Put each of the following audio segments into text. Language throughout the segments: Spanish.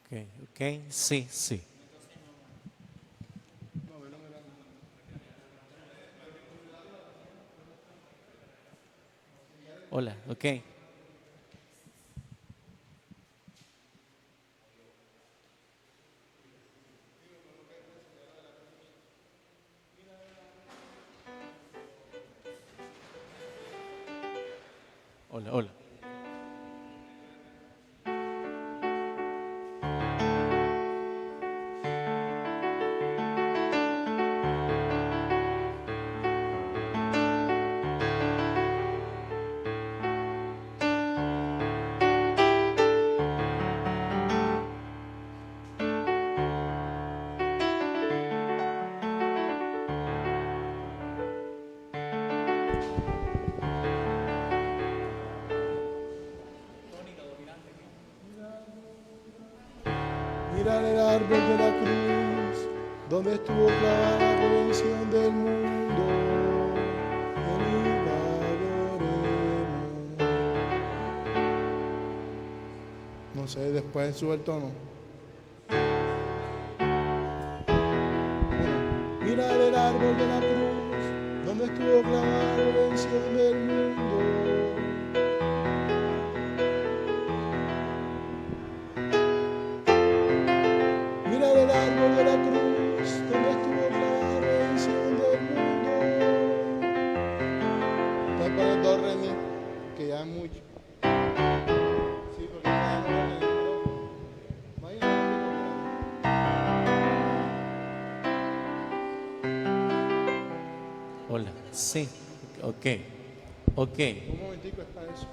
Ok, ok, sí, sí. Hola, ok. Hola, hola. Mirar el árbol de la cruz, donde estuvo clavada la redención del mundo. Venid, adoremos. No sé, después sube el tono. Mirar el árbol de la cruz, donde estuvo clavada la redención del mundo. Mirar el árbol de la cruz, donde estuvo clavada la redención del mundo. Voy a poner do, re, mi, que ya es mucho. Sí, porque ya no vale el micrófono. Vaya, Hola, sí. Ok, ok. un momentico está eso.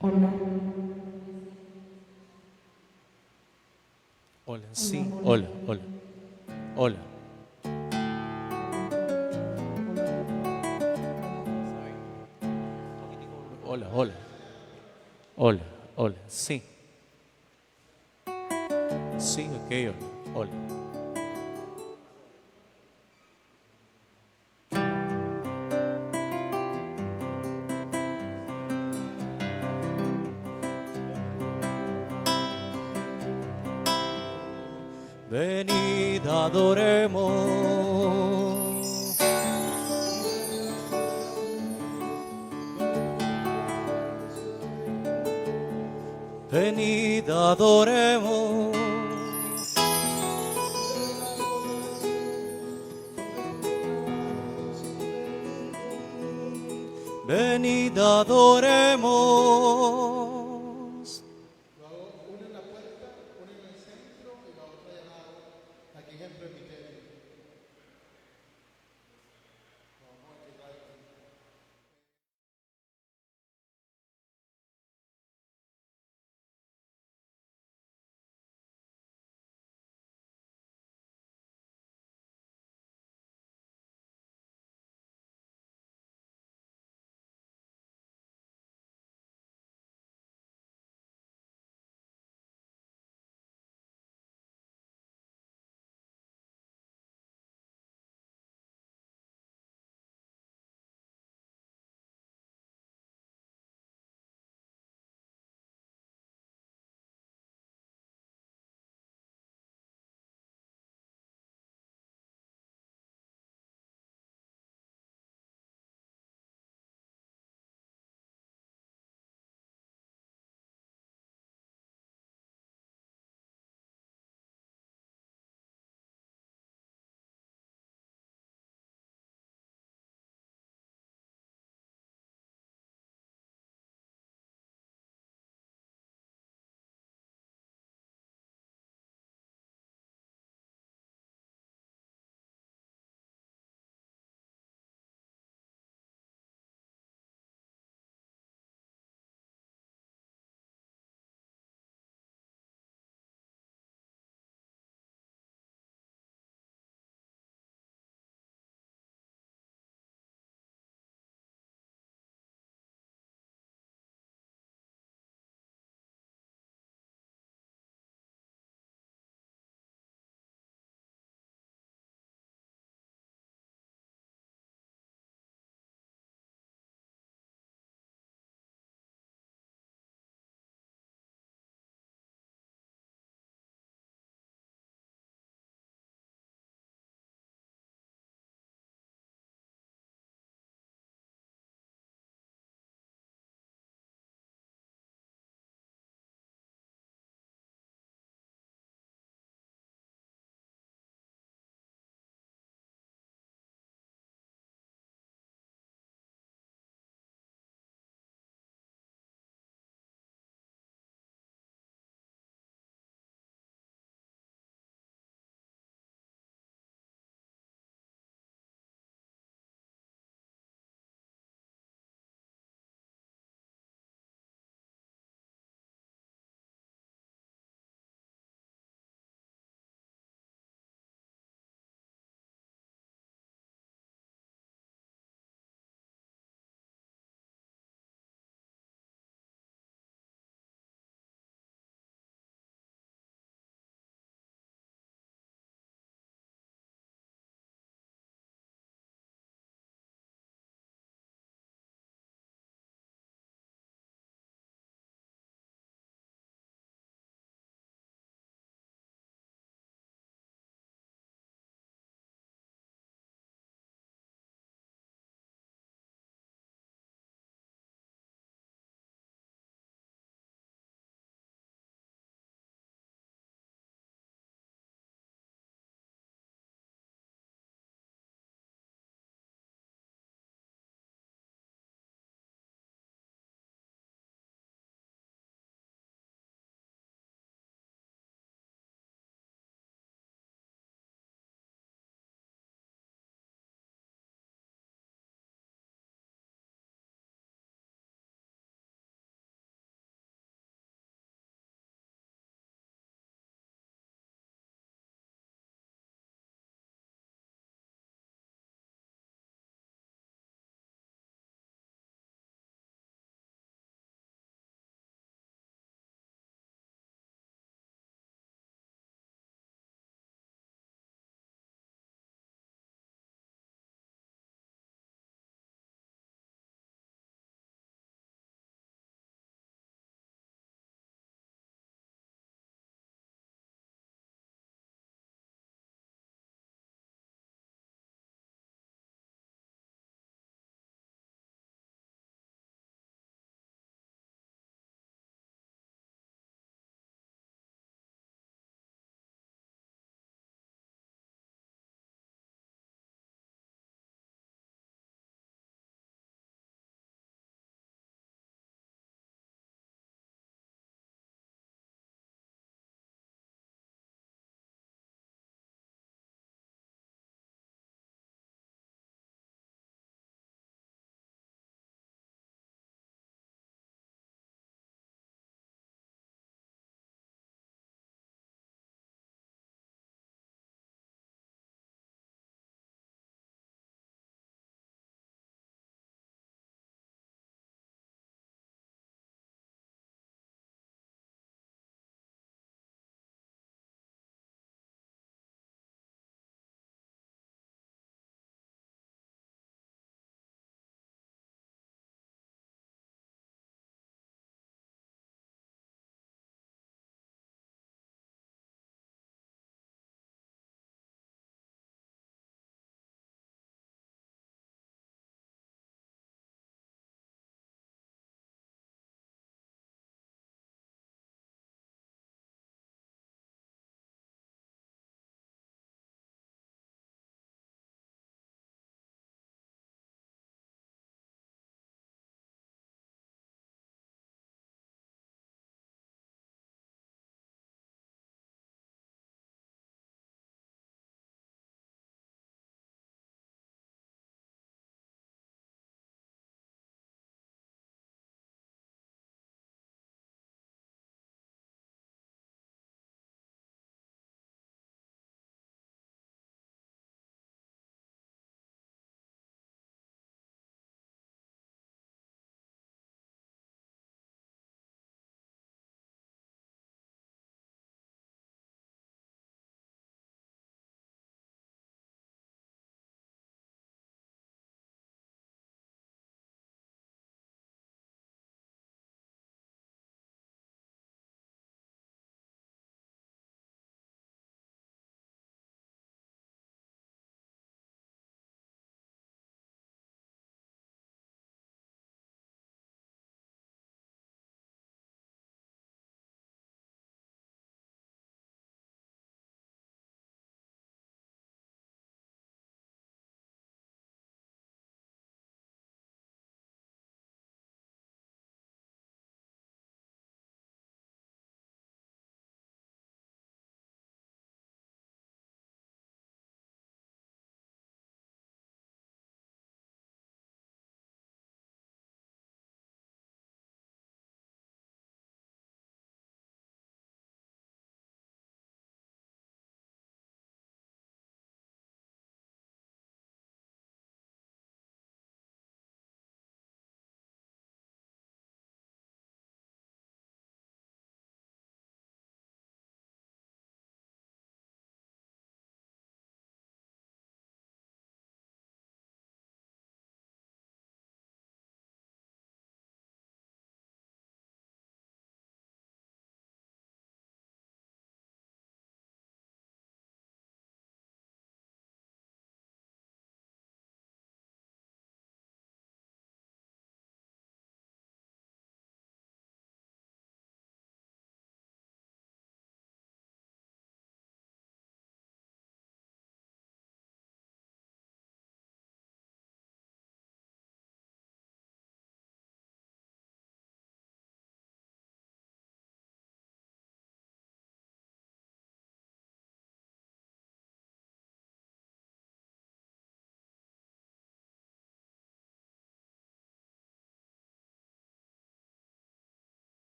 Hola, Hola, hola, sí. hola. Hola, hola. Hola. Hola, hola. Hola, hola. Sí. Sí, ok, hola. Hola. Venid, adoremos. Venid, adoremos. Venid, adoremos. Una en la puerta, una en el centro y la otra allá al lado. Aquí en el presbiterio.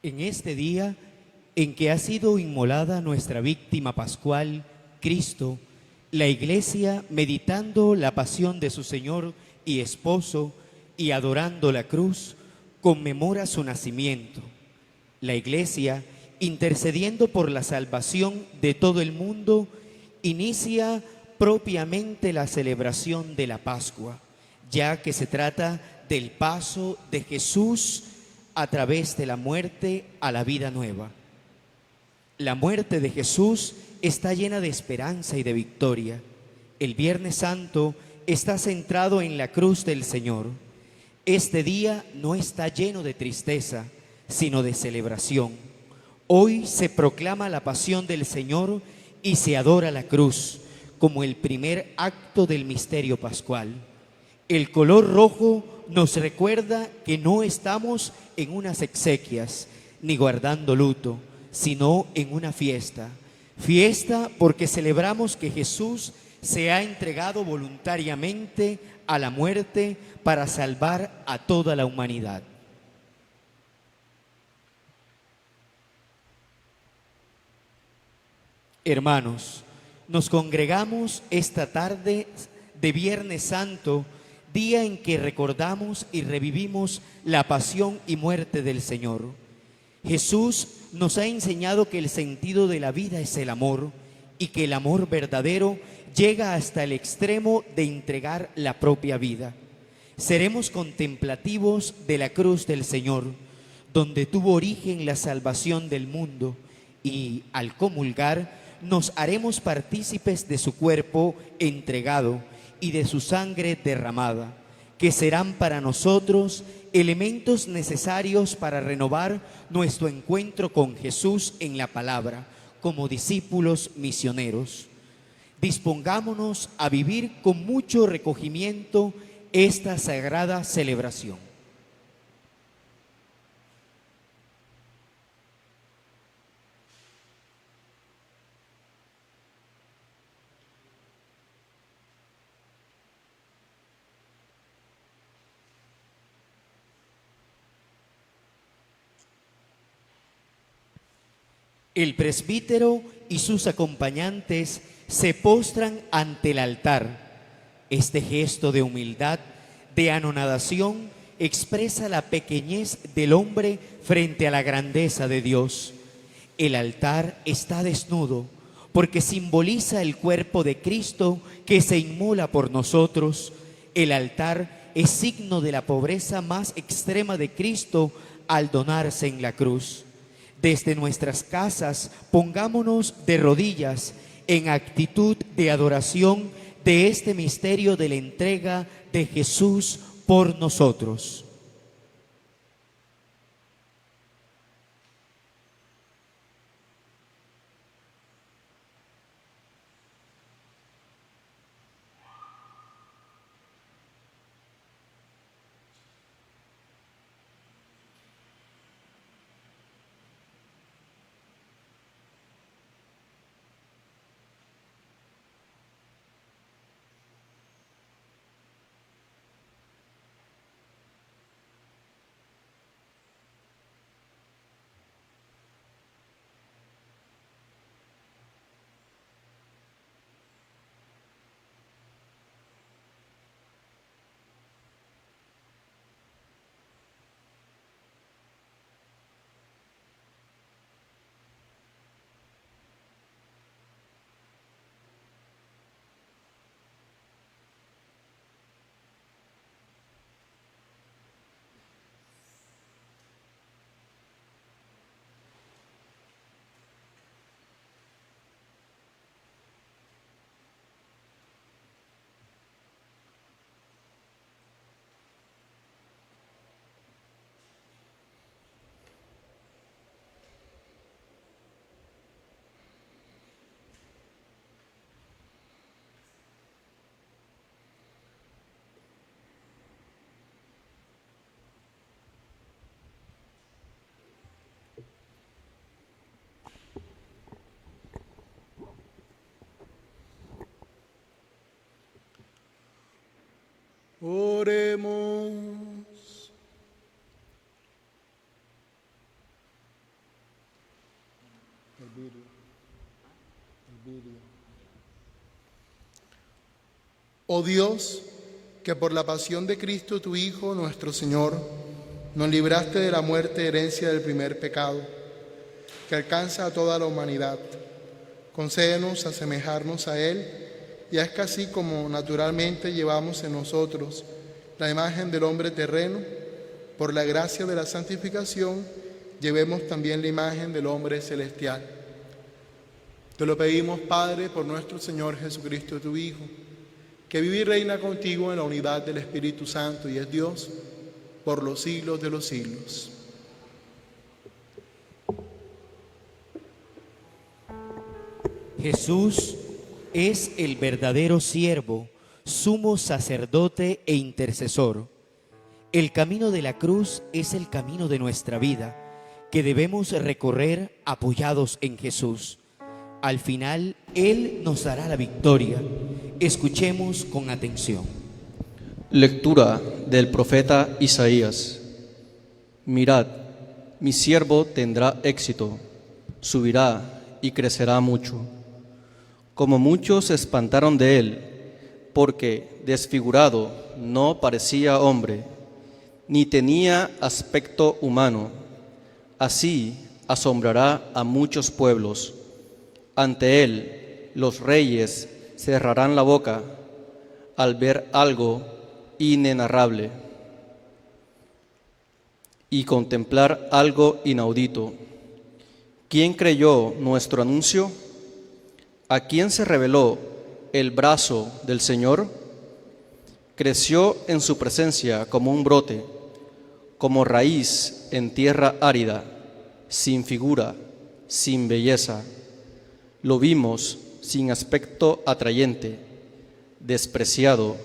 En este día en que ha sido inmolada nuestra víctima pascual, Cristo, la Iglesia, meditando la pasión de su Señor y Esposo y adorando la cruz, conmemora su nacimiento. La Iglesia, intercediendo por la salvación de todo el mundo, inicia propiamente la celebración de la Pascua, ya que se trata del paso de Jesús a través de la muerte a la vida nueva. La muerte de Jesús está llena de esperanza y de victoria. El Viernes Santo está centrado en la cruz del Señor. Este día no está lleno de tristeza, sino de celebración. Hoy se proclama la pasión del Señor y se adora la cruz como el primer acto del misterio pascual. El color rojo nos recuerda que no estamos en unas exequias ni guardando luto, sino en una fiesta. Fiesta porque celebramos que Jesús se ha entregado voluntariamente a la muerte para salvar a toda la humanidad. Hermanos, nos congregamos esta tarde de Viernes Santo, día en que recordamos y revivimos la pasión y muerte del Señor. Jesús nos ha enseñado que el sentido de la vida es el amor y que el amor verdadero llega hasta el extremo de entregar la propia vida. Seremos contemplativos de la cruz del Señor, donde tuvo origen la salvación del mundo, y al comulgar nos haremos partícipes de su cuerpo entregado y de su sangre derramada, que serán para nosotros elementos necesarios para renovar nuestro encuentro con Jesús en la palabra, como discípulos misioneros. Dispongámonos a vivir con mucho recogimiento esta sagrada celebración. El presbítero y sus acompañantes se postran ante el altar. Este gesto de humildad, de anonadación, expresa la pequeñez del hombre frente a la grandeza de Dios. El altar está desnudo porque simboliza el cuerpo de Cristo que se inmola por nosotros. El altar es signo de la pobreza más extrema de Cristo al donarse en la cruz. Desde nuestras casas, pongámonos de rodillas en actitud de adoración de este misterio de la entrega de Jesús por nosotros. Oremos. Oh Dios, que por la pasión de Cristo tu Hijo, nuestro Señor, nos libraste de la muerte, herencia del primer pecado, que alcanza a toda la humanidad. Concédenos asemejarnos a Él, y haz que así como naturalmente llevamos en nosotros la imagen del hombre terreno, por la gracia de la santificación, llevemos también la imagen del hombre celestial. Te lo pedimos, Padre, por nuestro Señor Jesucristo, tu Hijo, que vive y reina contigo en la unidad del Espíritu Santo y es Dios por los siglos de los siglos. Jesús es el verdadero siervo, sumo sacerdote e intercesor. El camino de la cruz es el camino de nuestra vida, que debemos recorrer apoyados en Jesús. Al final, Él nos dará la victoria. Escuchemos con atención. Lectura del profeta Isaías. Mirad, mi siervo tendrá éxito, subirá y crecerá mucho. Como muchos se espantaron de él, porque desfigurado no parecía hombre, ni tenía aspecto humano. Así asombrará a muchos pueblos. Ante él los reyes cerrarán la boca al ver algo inenarrable y contemplar algo inaudito. ¿Quién creyó nuestro anuncio? ¿A quién se reveló el brazo del Señor? Creció en su presencia como un brote, como raíz en tierra árida, sin figura, sin belleza. Lo vimos sin aspecto atrayente, despreciado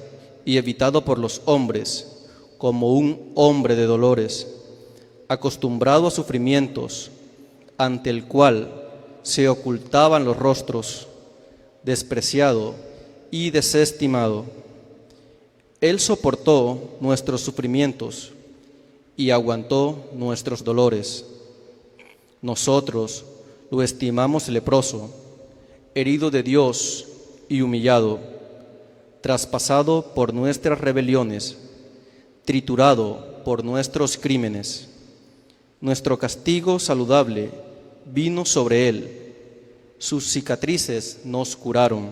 y evitado por los hombres, como un hombre de dolores, acostumbrado a sufrimientos, ante el cual se ocultaban los rostros, despreciado y desestimado. Él soportó nuestros sufrimientos y aguantó nuestros dolores. Nosotros lo estimamos leproso, herido de Dios y humillado, traspasado por nuestras rebeliones, triturado por nuestros crímenes. Nuestro castigo saludable vino sobre él, sus cicatrices nos curaron.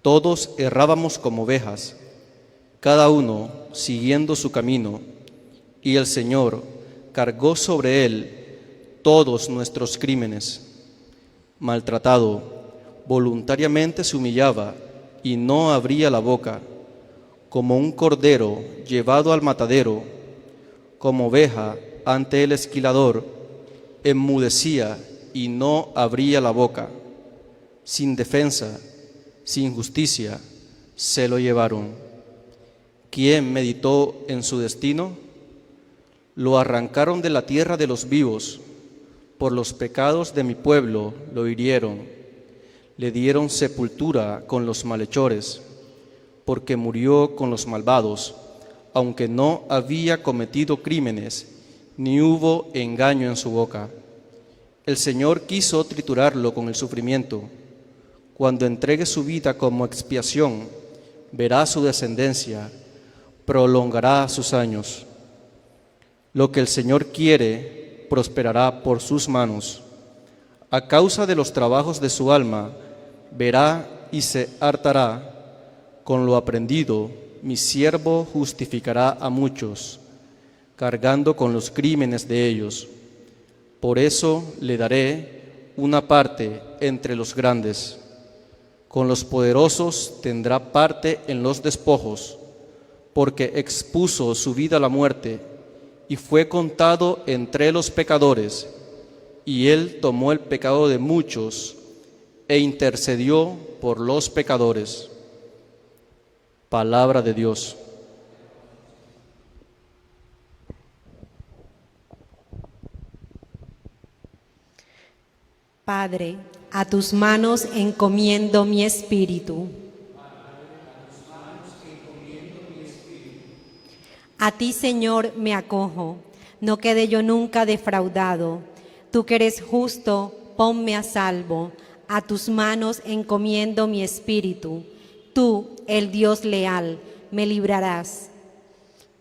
Todos errábamos como ovejas, cada uno siguiendo su camino, y el Señor cargó sobre él todos nuestros crímenes. Maltratado, voluntariamente se humillaba y no abría la boca, como un cordero llevado al matadero, como oveja ante el esquilador, enmudecía y no abría la boca. Sin defensa, sin justicia, se lo llevaron. ¿Quién meditó en su destino? Lo arrancaron de la tierra de los vivos. Por los pecados de mi pueblo lo hirieron. Le dieron sepultura con los malhechores, porque murió con los malvados, aunque no había cometido crímenes, ni hubo engaño en su boca. El Señor quiso triturarlo con el sufrimiento. Cuando entregue su vida como expiación, verá su descendencia, prolongará sus años. Lo que el Señor quiere prosperará por sus manos. A causa de los trabajos de su alma, verá y se hartará. Con lo aprendido, mi siervo justificará a muchos, cargando con los crímenes de ellos. Por eso le daré una parte entre los grandes. Con los poderosos tendrá parte en los despojos, porque expuso su vida a la muerte y fue contado entre los pecadores, y él tomó el pecado de muchos e intercedió por los pecadores. Palabra de Dios. Padre, a tus manos encomiendo mi espíritu. A ti, Señor, me acojo, no quede yo nunca defraudado. Tú que eres justo, ponme a salvo. A tus manos encomiendo mi espíritu. Tú, el Dios leal, me librarás.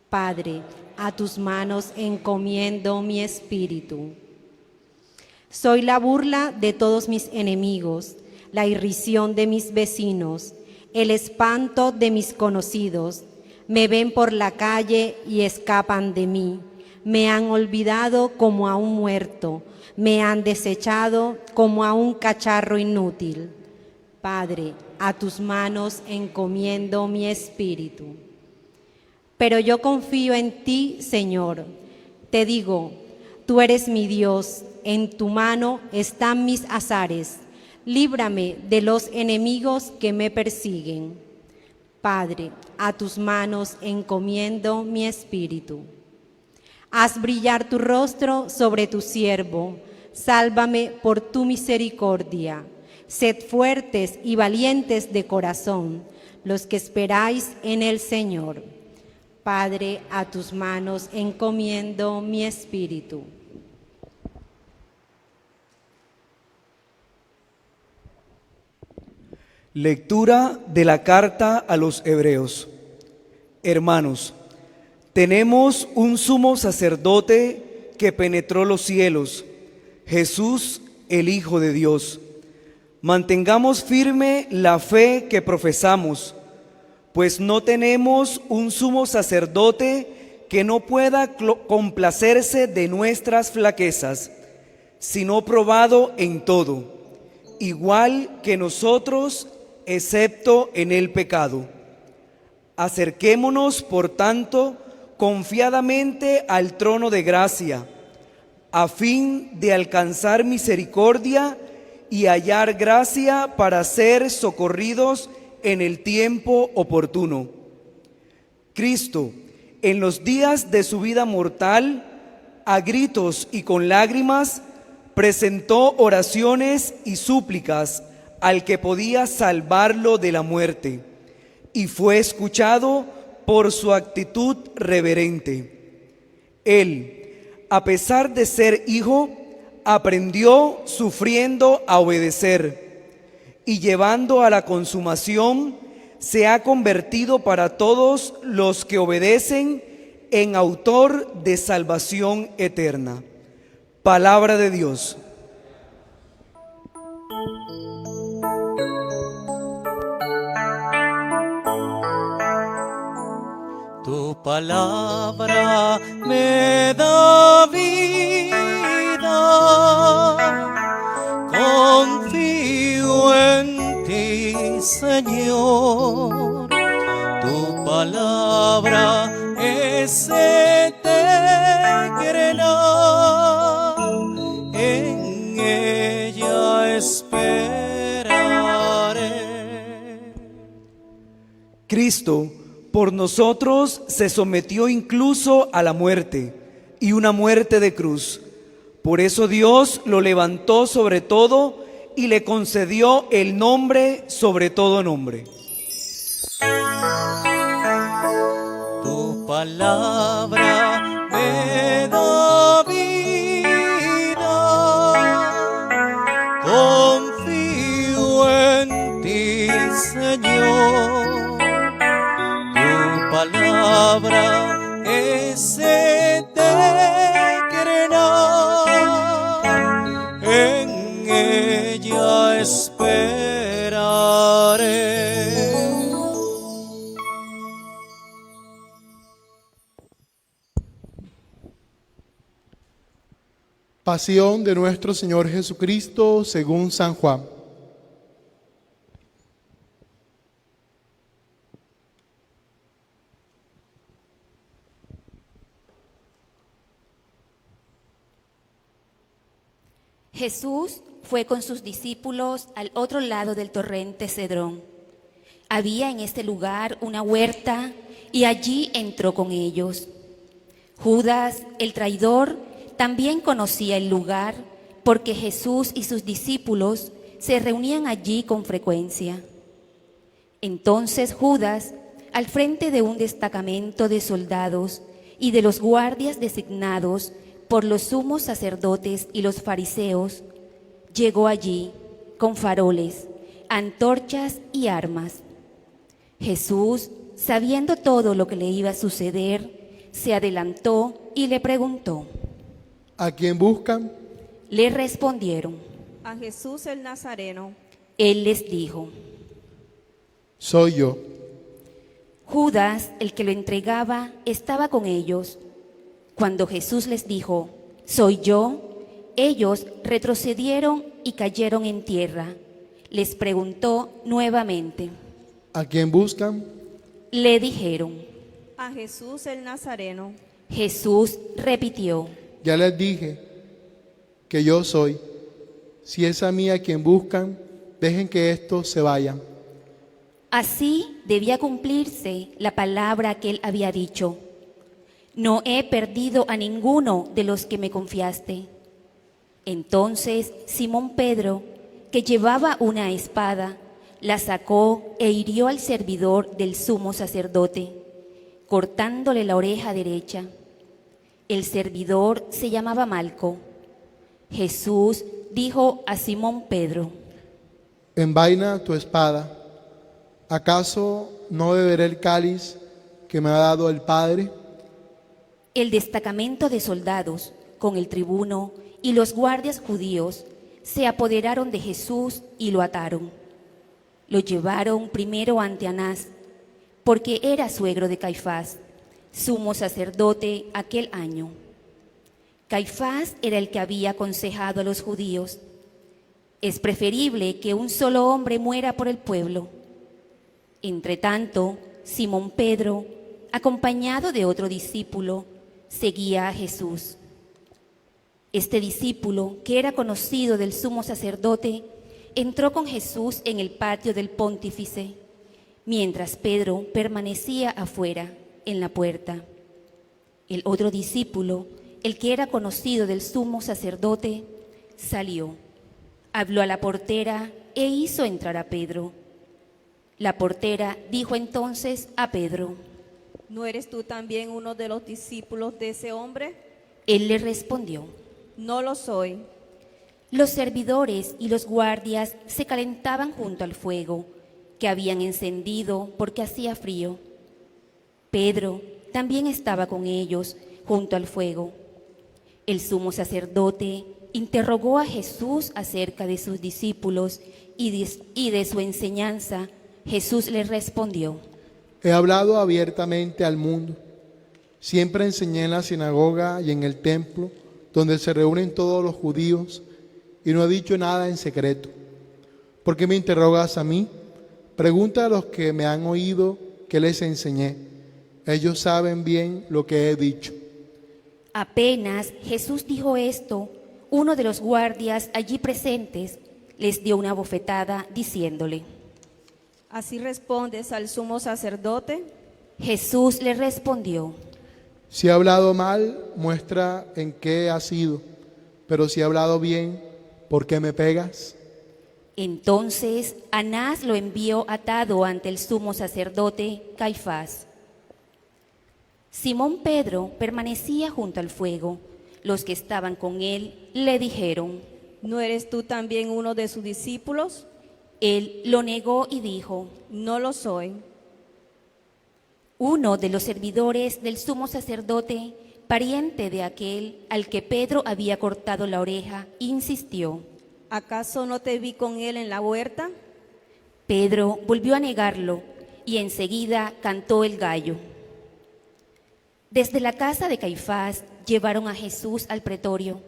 Padre, a tus manos encomiendo mi espíritu. Soy la burla de todos mis enemigos, la irrisión de mis vecinos, el espanto de mis conocidos. Me ven por la calle y escapan de mí. Me han olvidado como a un muerto, me han desechado como a un cacharro inútil. Padre, a tus manos encomiendo mi espíritu. Pero yo confío en ti, Señor. Te digo, tú eres mi Dios, en tu mano están mis azares. Líbrame de los enemigos que me persiguen. Padre, a tus manos encomiendo mi espíritu. Haz brillar tu rostro sobre tu siervo. Sálvame por tu misericordia. Sed fuertes y valientes de corazón, los que esperáis en el Señor. Padre, a tus manos encomiendo mi espíritu. Lectura de la carta a los Hebreos. Hermanos, tenemos un sumo sacerdote que penetró los cielos, Jesús, el Hijo de Dios. Mantengamos firme la fe que profesamos, pues no tenemos un sumo sacerdote que no pueda complacerse de nuestras flaquezas, sino probado en todo, igual que nosotros, excepto en el pecado. Acerquémonos, por tanto, confiadamente al trono de gracia, a fin de alcanzar misericordia y hallar gracia para ser socorridos en el tiempo oportuno. Cristo, en los días de su vida mortal, a gritos y con lágrimas, presentó oraciones y súplicas al que podía salvarlo de la muerte, y fue escuchado por su actitud reverente. Él, a pesar de ser hijo, aprendió sufriendo a obedecer, y llevando a la consumación, se ha convertido para todos los que obedecen en autor de salvación eterna. Palabra de Dios. Tu palabra me da vida, confío en ti, Señor. Tu palabra es eterna, en ella esperaré. Cristo por nosotros se sometió incluso a la muerte, y una muerte de cruz. Por eso Dios lo levantó sobre todo y le concedió el nombre sobre todo nombre. Tu palabra me da vida, confío en ti, Señor. Tu palabra es eterna, en ella esperaré. Pasión de nuestro Señor Jesucristo según San Juan. Jesús fue con sus discípulos al otro lado del torrente Cedrón. Había en este lugar una huerta y allí entró con ellos. Judas, el traidor, también conocía el lugar porque Jesús y sus discípulos se reunían allí con frecuencia. Entonces Judas, al frente de un destacamento de soldados, y de los guardias designados por los sumos sacerdotes y los fariseos, llegó allí con faroles, antorchas y armas. Jesús, sabiendo todo lo que le iba a suceder, se adelantó y le preguntó. ¿A quién buscan? Le respondieron. A Jesús el Nazareno. Él les dijo. Soy yo. Judas, el que lo entregaba, estaba con ellos. Cuando Jesús les dijo, «Soy yo», ellos retrocedieron y cayeron en tierra. Les preguntó nuevamente. ¿A quién buscan? Le dijeron. A Jesús el Nazareno. Jesús repitió. Ya les dije que yo soy. Si es a mí a quien buscan, dejen que estos se vayan. Así debía cumplirse la palabra que él había dicho. No he perdido a ninguno de los que me confiaste. Entonces Simón Pedro, que llevaba una espada, la sacó e hirió al servidor del sumo sacerdote, cortándole la oreja derecha. El servidor se llamaba Malco. Jesús dijo a Simón Pedro, Envaina tu espada. ¿Acaso no beberé el cáliz que me ha dado el Padre? el destacamento de soldados, con el tribuno y los guardias judíos, se apoderaron de Jesús y lo ataron. Lo llevaron primero ante Anás, porque era suegro de Caifás, sumo sacerdote aquel año. Caifás era el que había aconsejado a los judíos: es preferible que un solo hombre muera por el pueblo. Entretanto, Simón Pedro, acompañado de otro discípulo, seguía a Jesús. Este discípulo, que era conocido del sumo sacerdote, entró con Jesús en el patio del pontífice, mientras Pedro permanecía afuera, en la puerta. El otro discípulo, el que era conocido del sumo sacerdote, salió, habló a la portera e hizo entrar a Pedro. La portera dijo entonces a Pedro: ¿No eres tú también uno de los discípulos de ese hombre? Él le respondió: No lo soy. Los servidores y los guardias se calentaban junto al fuego que habían encendido porque hacía frío. Pedro también estaba con ellos junto al fuego. El sumo sacerdote interrogó a Jesús acerca de sus discípulos y de su enseñanza. Jesús le respondió: He hablado abiertamente al mundo. Siempre enseñé en la sinagoga y en el templo, donde se reúnen todos los judíos, y no he dicho nada en secreto. ¿Por qué me interrogas a mí? Pregunta a los que me han oído qué les enseñé. Ellos saben bien lo que he dicho. Apenas Jesús dijo esto, uno de los guardias allí presentes les dio una bofetada diciéndole: ¿Así respondes al sumo sacerdote? Jesús le respondió: Si he hablado mal, muestra en qué ha sido. Pero si he hablado bien, ¿por qué me pegas? Entonces Anás lo envió atado ante el sumo sacerdote Caifás. Simón Pedro permanecía junto al fuego. Los que estaban con él le dijeron: ¿No eres tú también uno de sus discípulos? Él lo negó y dijo: No lo soy. Uno de los servidores del sumo sacerdote, pariente de aquel al que Pedro había cortado la oreja, insistió: ¿Acaso no te vi con él en la huerta? Pedro volvió a negarlo y enseguida cantó el gallo. Desde la casa de Caifás llevaron a Jesús al pretorio.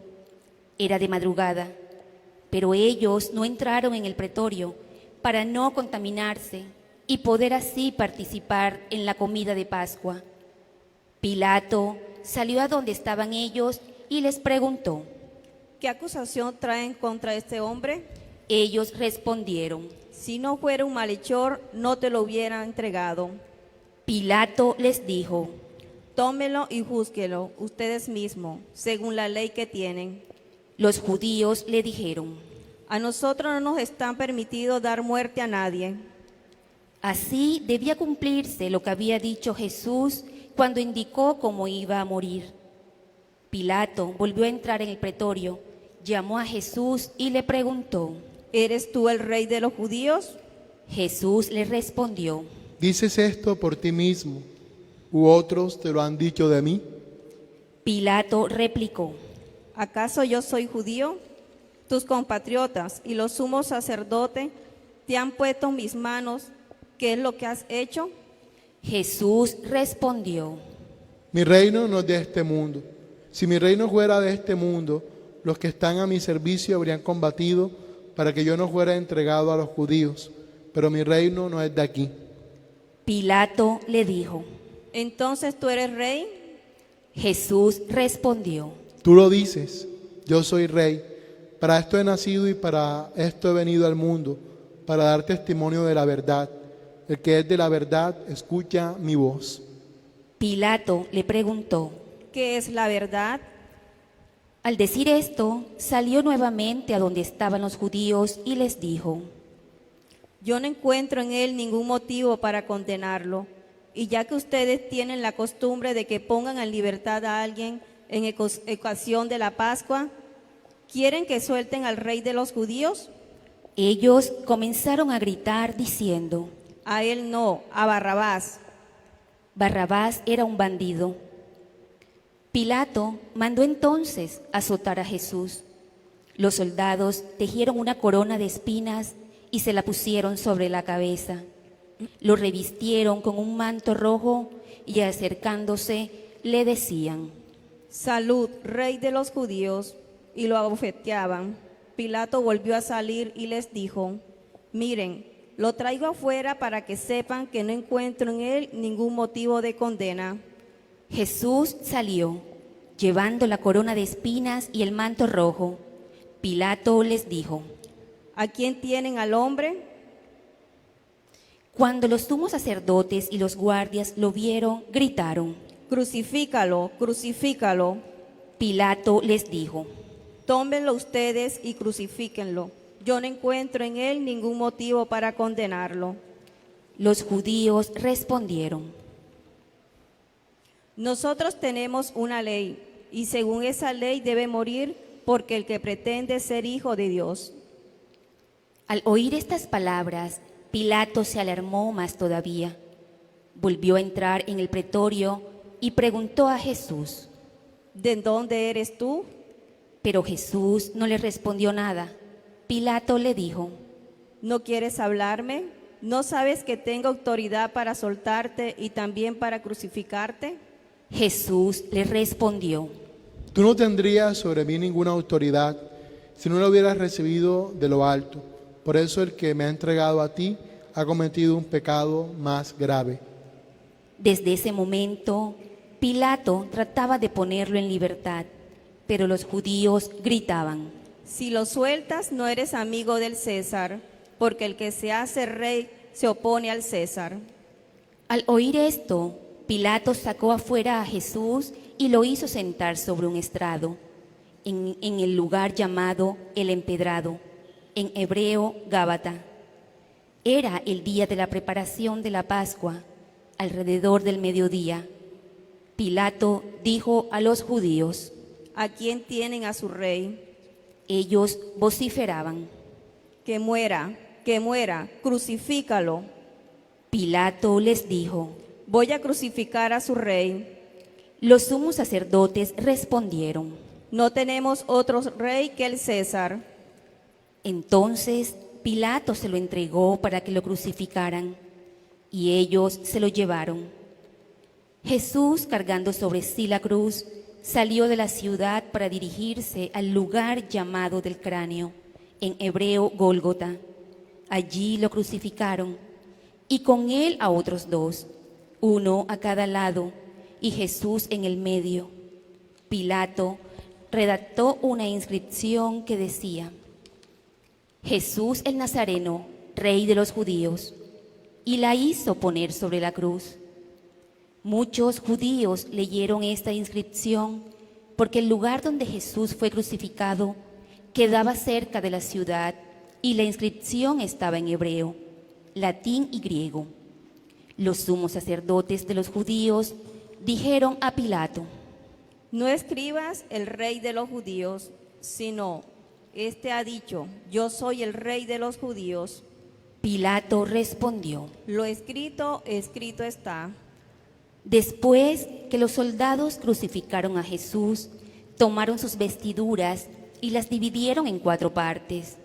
Era de madrugada, pero ellos no entraron en el pretorio para no contaminarse y poder así participar en la comida de Pascua. Pilato salió a donde estaban ellos y les preguntó: ¿Qué acusación traen contra este hombre? Ellos respondieron: Si no fuera un malhechor, no te lo hubiera entregado. Pilato les dijo: Tómelo y júzguelo ustedes mismos, según la ley que tienen. Los judíos le dijeron: A nosotros no nos está permitido dar muerte a nadie. Así debía cumplirse lo que había dicho Jesús, cuando indicó cómo iba a morir. Pilato volvió a entrar en el pretorio, llamó a Jesús y le preguntó. ¿Eres tú el rey de los judíos? Jesús le respondió. ¿Dices esto por ti mismo, u otros te lo han dicho de mí? Pilato replicó. ¿Acaso yo soy judío? Tus compatriotas y los sumos sacerdotes te han puesto en mis manos. ¿Qué es lo que has hecho? Jesús respondió. Mi reino no es de este mundo. Si mi reino fuera de este mundo, los que están a mi servicio habrían combatido para que yo no fuera entregado a los judíos, pero mi reino no es de aquí. Pilato le dijo. ¿Entonces tú eres rey? Jesús respondió. Tú lo dices, yo soy rey. Para esto he nacido y para esto he venido al mundo, para dar testimonio de la verdad. El que es de la verdad, escucha mi voz. Pilato le preguntó. ¿Qué es la verdad? Al decir esto, salió nuevamente a donde estaban los judíos y les dijo. Yo no encuentro en él ningún motivo para condenarlo. Y ya que ustedes tienen la costumbre de que pongan en libertad a alguien en ocasión de la Pascua, ¿quieren que suelten al rey de los judíos? Ellos comenzaron a gritar diciendo. A él no, a Barrabás. Barrabás era un bandido. Pilato mandó entonces azotar a Jesús. Los soldados tejieron una corona de espinas y se la pusieron sobre la cabeza. Lo revistieron con un manto rojo y acercándose le decían: Salud, rey de los judíos, y lo abofeteaban. Pilato volvió a salir y les dijo: Miren, lo traigo afuera para que sepan que no encuentro en él ningún motivo de condena. Jesús salió, llevando la corona de espinas y el manto rojo. Pilato les dijo: ¿A quién tienen al hombre? Cuando los sumos sacerdotes y los guardias lo vieron, gritaron: Crucifícalo, crucifícalo. Pilato les dijo: Tómenlo ustedes y crucifíquenlo. Yo no encuentro en él ningún motivo para condenarlo. Los judíos respondieron: Nosotros tenemos una ley, y según esa ley debe morir porque el que pretende ser hijo de Dios. Al oír estas palabras, Pilato se alarmó más todavía. Volvió a entrar en el pretorio y preguntó a Jesús: ¿De dónde eres tú? Pero Jesús no le respondió nada. Pilato le dijo: ¿No quieres hablarme? ¿No sabes que tengo autoridad para soltarte y también para crucificarte? Jesús le respondió: Tú no tendrías sobre mí ninguna autoridad si no la hubieras recibido de lo alto. Por eso el que me ha entregado a ti ha cometido un pecado más grave. Desde ese momento, Pilato trataba de ponerlo en libertad, pero los judíos gritaban: Si lo sueltas, no eres amigo del César, porque el que se hace rey se opone al César. Al oír esto, Pilato sacó afuera a Jesús y lo hizo sentar sobre un estrado, en el lugar llamado El Empedrado, en hebreo Gábata. Era el día de la preparación de la Pascua, alrededor del mediodía. Pilato dijo a los judíos: ¿A quién tienen a su rey? Ellos vociferaban: Que muera, crucifícalo. Pilato les dijo: Voy a crucificar a su rey. Los sumos sacerdotes respondieron: No tenemos otro rey que el César. Entonces Pilato se lo entregó para que lo crucificaran, y ellos se lo llevaron. Jesús, cargando sobre sí la cruz, salió de la ciudad para dirigirse al lugar llamado del Cráneo, en hebreo Gólgota. Allí lo crucificaron, y con él a otros dos, uno a cada lado, y Jesús en el medio. Pilato redactó una inscripción que decía: Jesús el Nazareno, Rey de los judíos, y la hizo poner sobre la cruz. Muchos judíos leyeron esta inscripción porque el lugar donde Jesús fue crucificado quedaba cerca de la ciudad y la inscripción estaba en hebreo, latín y griego. Los sumos sacerdotes de los judíos dijeron a Pilato: No escribas el rey de los judíos, sino, este ha dicho, yo soy el rey de los judíos. Pilato respondió: Lo escrito, escrito está. Después que los soldados crucificaron a Jesús, tomaron sus vestiduras y las dividieron en 4 partes,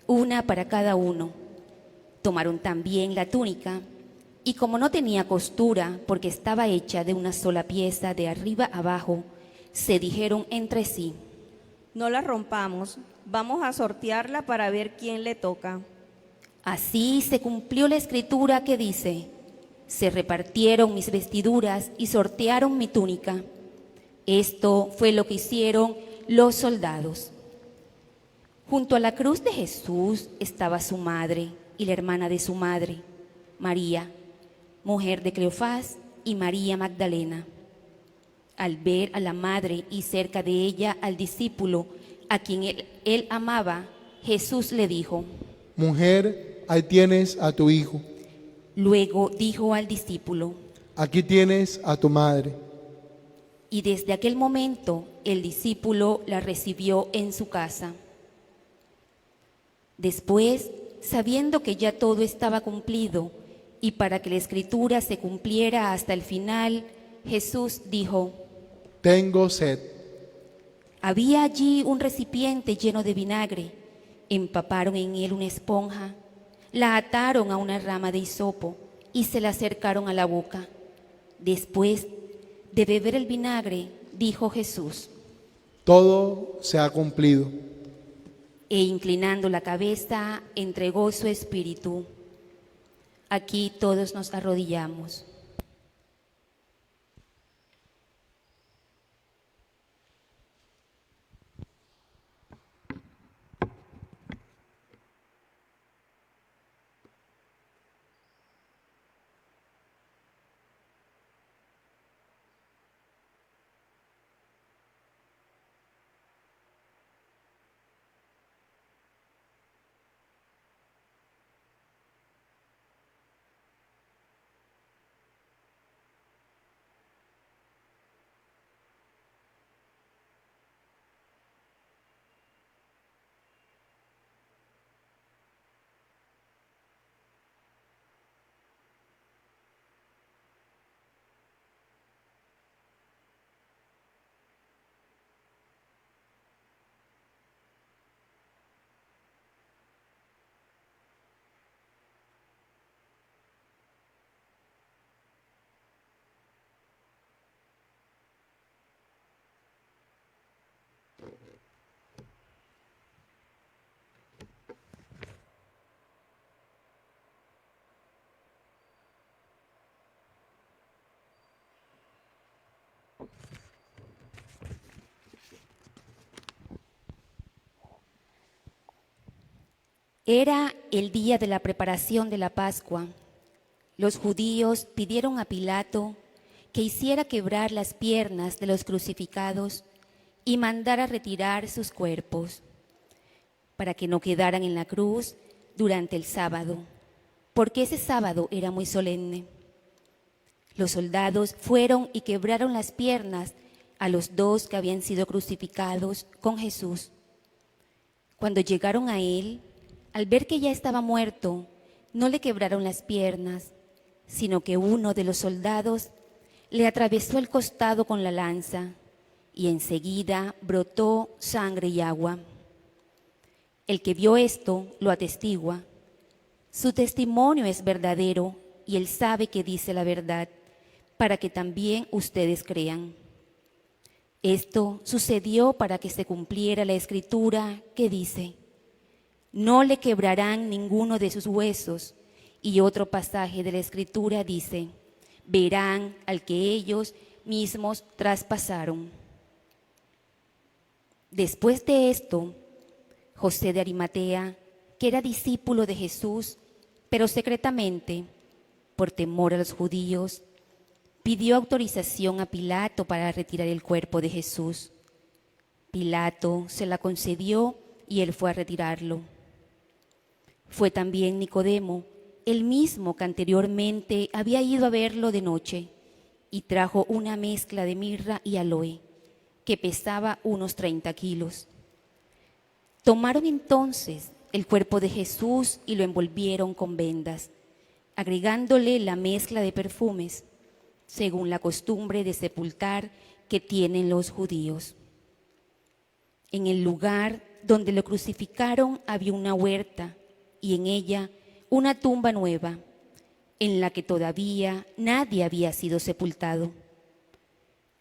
una para cada uno. Tomaron también la túnica, y como no tenía costura, porque estaba hecha de una sola pieza de arriba abajo, se dijeron entre sí: No la rompamos, vamos a sortearla para ver quién le toca. Así se cumplió la escritura que dice: se repartieron mis vestiduras y sortearon mi túnica. Esto fue lo que hicieron los soldados. Junto a la cruz de Jesús estaba su madre y la hermana de su madre, María, mujer de Cleofás, y María Magdalena. Al ver a la madre y cerca de ella al discípulo a quien él amaba, Jesús le dijo: Mujer, ahí tienes a tu hijo. Luego dijo al discípulo: Aquí tienes a tu madre. Y desde aquel momento el discípulo la recibió en su casa. Después, sabiendo que ya todo estaba cumplido y para que la escritura se cumpliera hasta el final, Jesús dijo: Tengo sed. Había allí un recipiente lleno de vinagre. Empaparon en él una esponja, la ataron a una rama de hisopo y se la acercaron a la boca. Después de beber el vinagre, dijo Jesús: Todo se ha cumplido. E inclinando la cabeza, entregó su espíritu. Aquí todos nos arrodillamos. Era el día de la preparación de la Pascua. Los judíos pidieron a Pilato que hiciera quebrar las piernas de los crucificados y mandara retirar sus cuerpos, para que no quedaran en la cruz durante el sábado, porque ese sábado era muy solemne. Los soldados fueron y quebraron las piernas a los 2 que habían sido crucificados con Jesús. Cuando llegaron a él, al ver que ya estaba muerto, no le quebraron las piernas, sino que uno de los soldados le atravesó el costado con la lanza y enseguida brotó sangre y agua. El que vio esto lo atestigua. Su testimonio es verdadero y él sabe que dice la verdad, para que también ustedes crean. Esto sucedió para que se cumpliera la escritura que dice: no le quebrarán ninguno de sus huesos. Y otro pasaje de la escritura dice: verán al que ellos mismos traspasaron. Después de esto, José de Arimatea, que era discípulo de Jesús, pero secretamente, por temor a los judíos, pidió autorización a Pilato para retirar el cuerpo de Jesús. Pilato se la concedió y él fue a retirarlo. Fue también Nicodemo, el mismo que anteriormente había ido a verlo de noche, y trajo una mezcla de mirra y aloe, que pesaba unos 30 kilos. Tomaron entonces el cuerpo de Jesús y lo envolvieron con vendas, agregándole la mezcla de perfumes, según la costumbre de sepultar que tienen los judíos. En el lugar donde lo crucificaron había una huerta y en ella una tumba nueva, en la que todavía nadie había sido sepultado.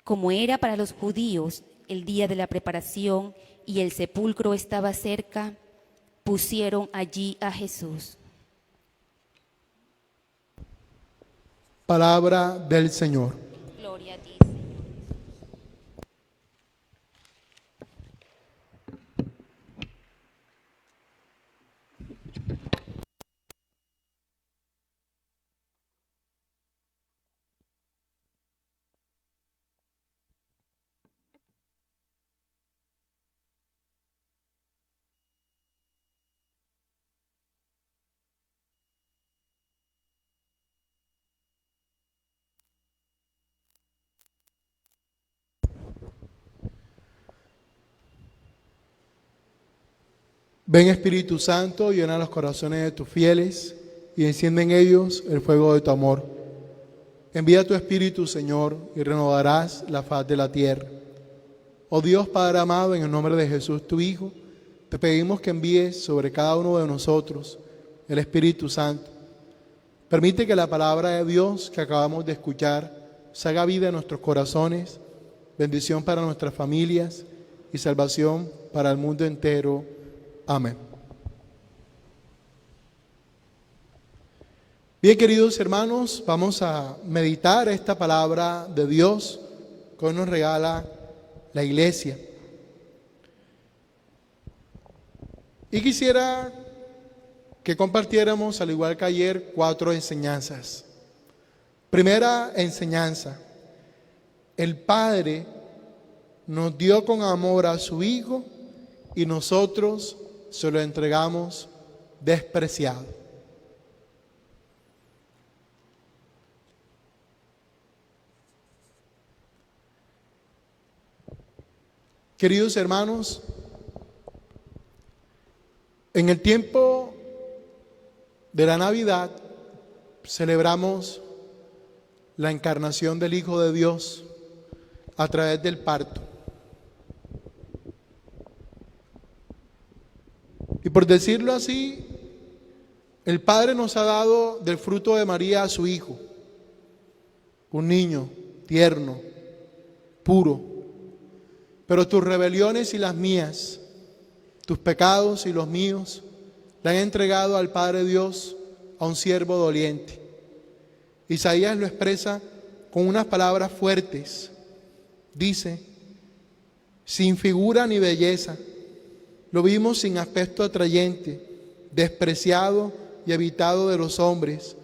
Como era para los judíos el día de la preparación y el sepulcro estaba cerca, pusieron allí a Jesús. Palabra del Señor. Gloria a ti, Señor. Ven Espíritu Santo, llena los corazones de tus fieles y enciende en ellos el fuego de tu amor. Envía tu Espíritu, Señor, y renovarás la faz de la tierra. Oh Dios Padre amado, en el nombre de Jesús, tu Hijo, te pedimos que envíes sobre cada uno de nosotros el Espíritu Santo. Permite que la palabra de Dios que acabamos de escuchar se haga vida en nuestros corazones, bendición para nuestras familias y salvación para el mundo entero. Amén. Bien, queridos hermanos, vamos a meditar esta palabra de Dios que hoy nos regala la iglesia. Y quisiera que compartiéramos, al igual que ayer, 4 enseñanzas. Primera enseñanza: el Padre nos dio con amor a su Hijo y nosotros se lo entregamos despreciado. Queridos hermanos, en el tiempo de la Navidad celebramos la encarnación del Hijo de Dios a través del parto. Y por decirlo así, el Padre nos ha dado del fruto de María a su Hijo, un niño tierno, puro. Pero tus rebeliones y las mías, tus pecados y los míos, le han entregado al Padre Dios a un siervo doliente. Isaías lo expresa con unas palabras fuertes. Dice: sin figura ni belleza, lo vimos sin aspecto atrayente, despreciado y evitado de los hombres,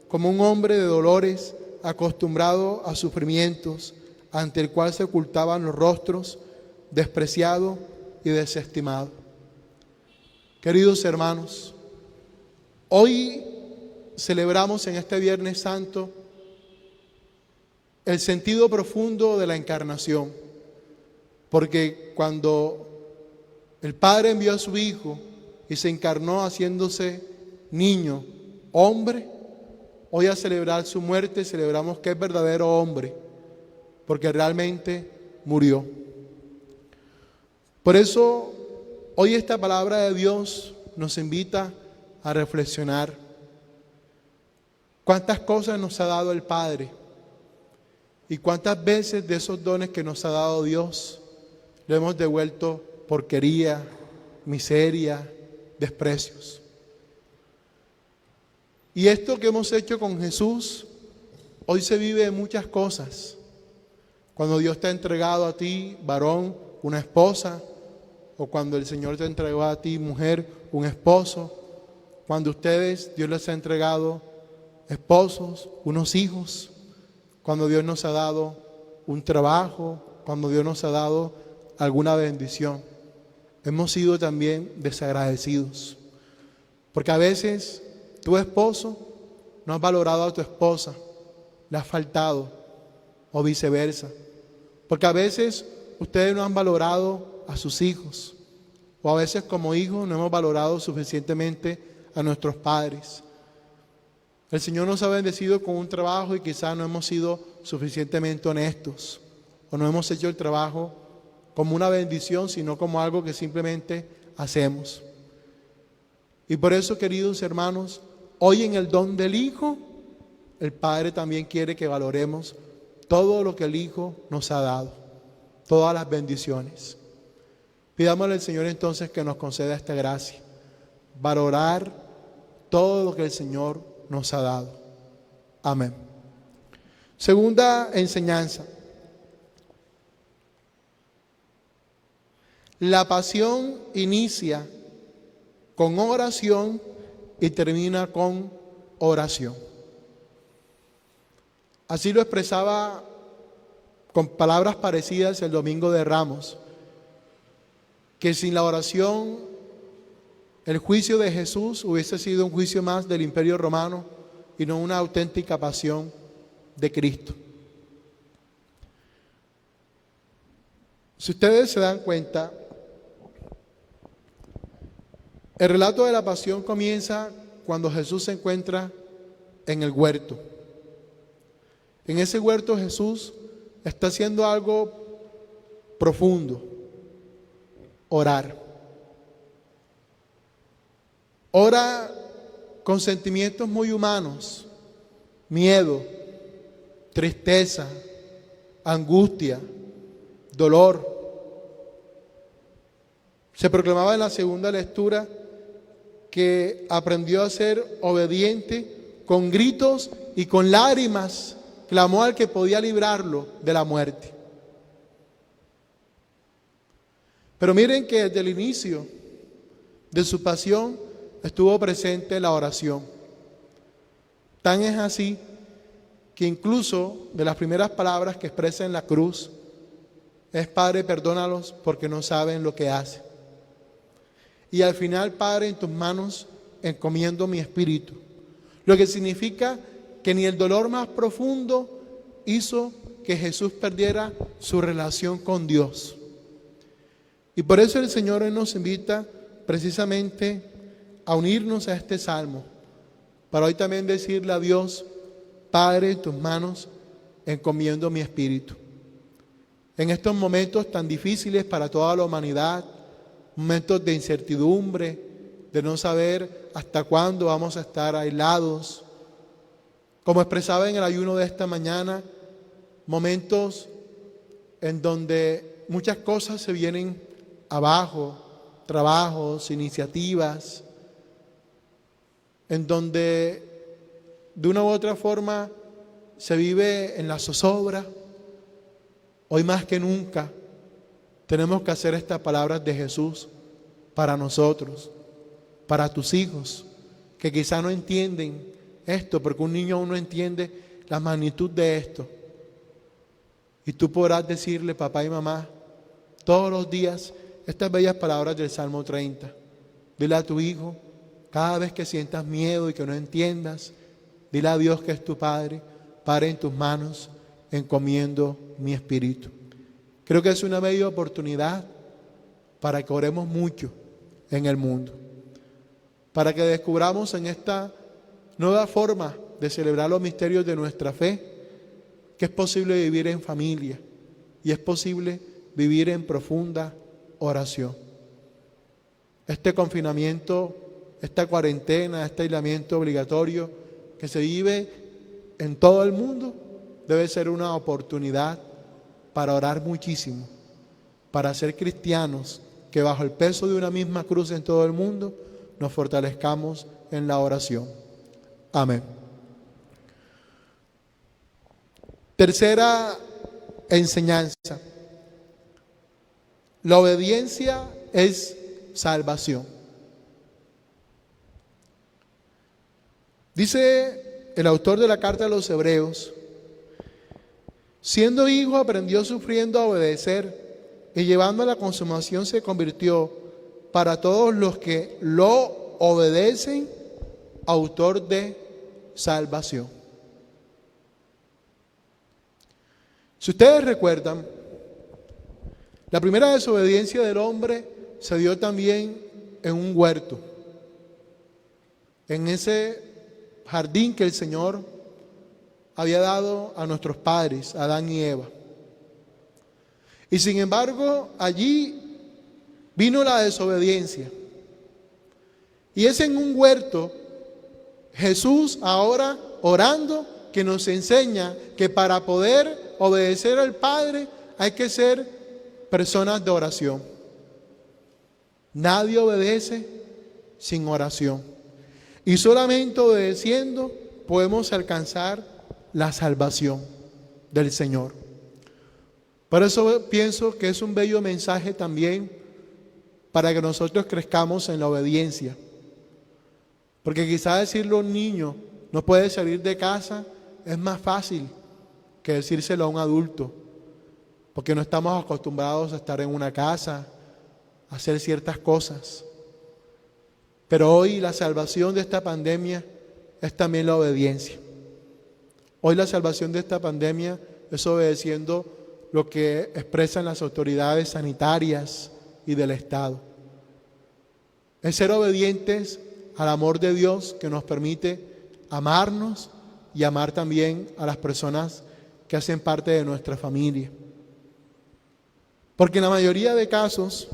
como un hombre de dolores, acostumbrado a sufrimientos, ante el cual se ocultaban los rostros, despreciado y desestimado. Queridos hermanos, hoy celebramos en este Viernes Santo el sentido profundo de la encarnación, porque cuando el Padre envió a su Hijo y se encarnó haciéndose niño, hombre, hoy a celebrar su muerte celebramos que es verdadero hombre, porque realmente murió. Por eso hoy esta palabra de Dios nos invita a reflexionar. ¿Cuántas cosas nos ha dado el Padre? ¿Y cuántas veces de esos dones que nos ha dado Dios le hemos devuelto porquería, miseria, desprecios? Y esto que hemos hecho con Jesús, hoy se vive en muchas cosas. Cuando Dios te ha entregado a ti, varón, una esposa, o cuando el Señor te entregó a ti, mujer, un esposo, cuando ustedes, Dios les ha entregado esposos, unos hijos, cuando Dios nos ha dado un trabajo, cuando Dios nos ha dado alguna bendición. Hemos sido también desagradecidos, porque a veces tu esposo no has valorado a tu esposa, le has faltado. o viceversa. Porque a veces ustedes no han valorado a sus hijos, o a veces como hijos no hemos valorado suficientemente a nuestros padres. El Señor nos ha bendecido con un trabajo y quizás no hemos sido suficientemente honestos, o no hemos hecho el trabajo como una bendición, sino como algo que simplemente hacemos. Y por eso, queridos hermanos, hoy en el don del Hijo, el Padre también quiere que valoremos todo lo que el Hijo nos ha dado, todas las bendiciones. Pidámosle al Señor entonces que nos conceda esta gracia, valorar todo lo que el Señor nos ha dado. Amén. Segunda enseñanza. La pasión inicia con oración y termina con oración. Así lo expresaba con palabras parecidas el Domingo de Ramos, que sin la oración el juicio de Jesús hubiese sido un juicio más del Imperio Romano y no una auténtica pasión de Cristo. Si ustedes se dan cuenta, el relato de la pasión comienza cuando Jesús se encuentra en el huerto. En ese huerto Jesús está haciendo algo profundo: orar. Ora con sentimientos muy humanos: miedo, tristeza, angustia, dolor. Se proclamaba en la segunda lectura que aprendió a ser obediente con gritos y con lágrimas. Clamó al que podía librarlo de la muerte. Pero miren que desde el inicio de su pasión estuvo presente la oración. Tan es así que incluso de las primeras palabras que expresa en la cruz es: Padre, perdónalos porque no saben lo que hacen. Y al final: Padre, en tus manos encomiendo mi espíritu. Lo que significa que ni el dolor más profundo hizo que Jesús perdiera su relación con Dios. Y por eso el Señor hoy nos invita precisamente a unirnos a este salmo, para hoy también decirle a Dios: Padre, en tus manos encomiendo mi espíritu. En estos momentos tan difíciles para toda la humanidad, momentos de incertidumbre, de no saber hasta cuándo vamos a estar aislados, como expresaba en el ayuno de esta mañana, momentos en donde muchas cosas se vienen abajo, trabajos, iniciativas, en donde de una u otra forma se vive en la zozobra. Hoy más que nunca tenemos que hacer estas palabras de Jesús para nosotros, para tus hijos, que quizá no entienden esto, porque un niño aún no entiende la magnitud de esto. Y tú podrás decirle, papá y mamá, todos los días estas bellas palabras del Salmo 30. Dile a tu hijo, cada vez que sientas miedo y que no entiendas, dile a Dios que es tu Padre: Padre, en tus manos encomiendo mi espíritu. Creo que es una bella oportunidad para que oremos mucho en el mundo, para que descubramos en esta nueva forma de celebrar los misterios de nuestra fe que es posible vivir en familia y es posible vivir en profunda oración. Este confinamiento, esta cuarentena, este aislamiento obligatorio que se vive en todo el mundo debe ser una oportunidad para orar muchísimo, para ser cristianos que bajo el peso de una misma cruz en todo el mundo nos fortalezcamos en la oración. Amén. Tercera enseñanza: la obediencia es salvación. Dice el autor de la carta a los Hebreos: siendo hijo aprendió sufriendo a obedecer, y llevando a la consumación se convirtió, para todos los que lo obedecen, autor de salvación. Si ustedes recuerdan, la primera desobediencia del hombre se dio también en un huerto, en ese jardín que el Señor había dado a nuestros padres, Adán y Eva. Y sin embargo, allí vino la desobediencia. Y es en un huerto, Jesús ahora orando, que nos enseña que para poder obedecer al Padre hay que ser personas de oración. Nadie obedece sin oración. Y solamente obedeciendo podemos alcanzar la salvación del Señor. Por eso pienso que es un bello mensaje también para que nosotros crezcamos en la obediencia. Porque quizás decirle a un niño, no puede salir de casa, es más fácil que decírselo a un adulto. Porque no estamos acostumbrados a estar en una casa, a hacer ciertas cosas. Pero hoy la salvación de esta pandemia es también la obediencia. Hoy la salvación de esta pandemia es obedeciendo lo que expresan las autoridades sanitarias y del Estado. Es ser obedientes al amor de Dios que nos permite amarnos y amar también a las personas que hacen parte de nuestra familia. Porque en la mayoría de casos,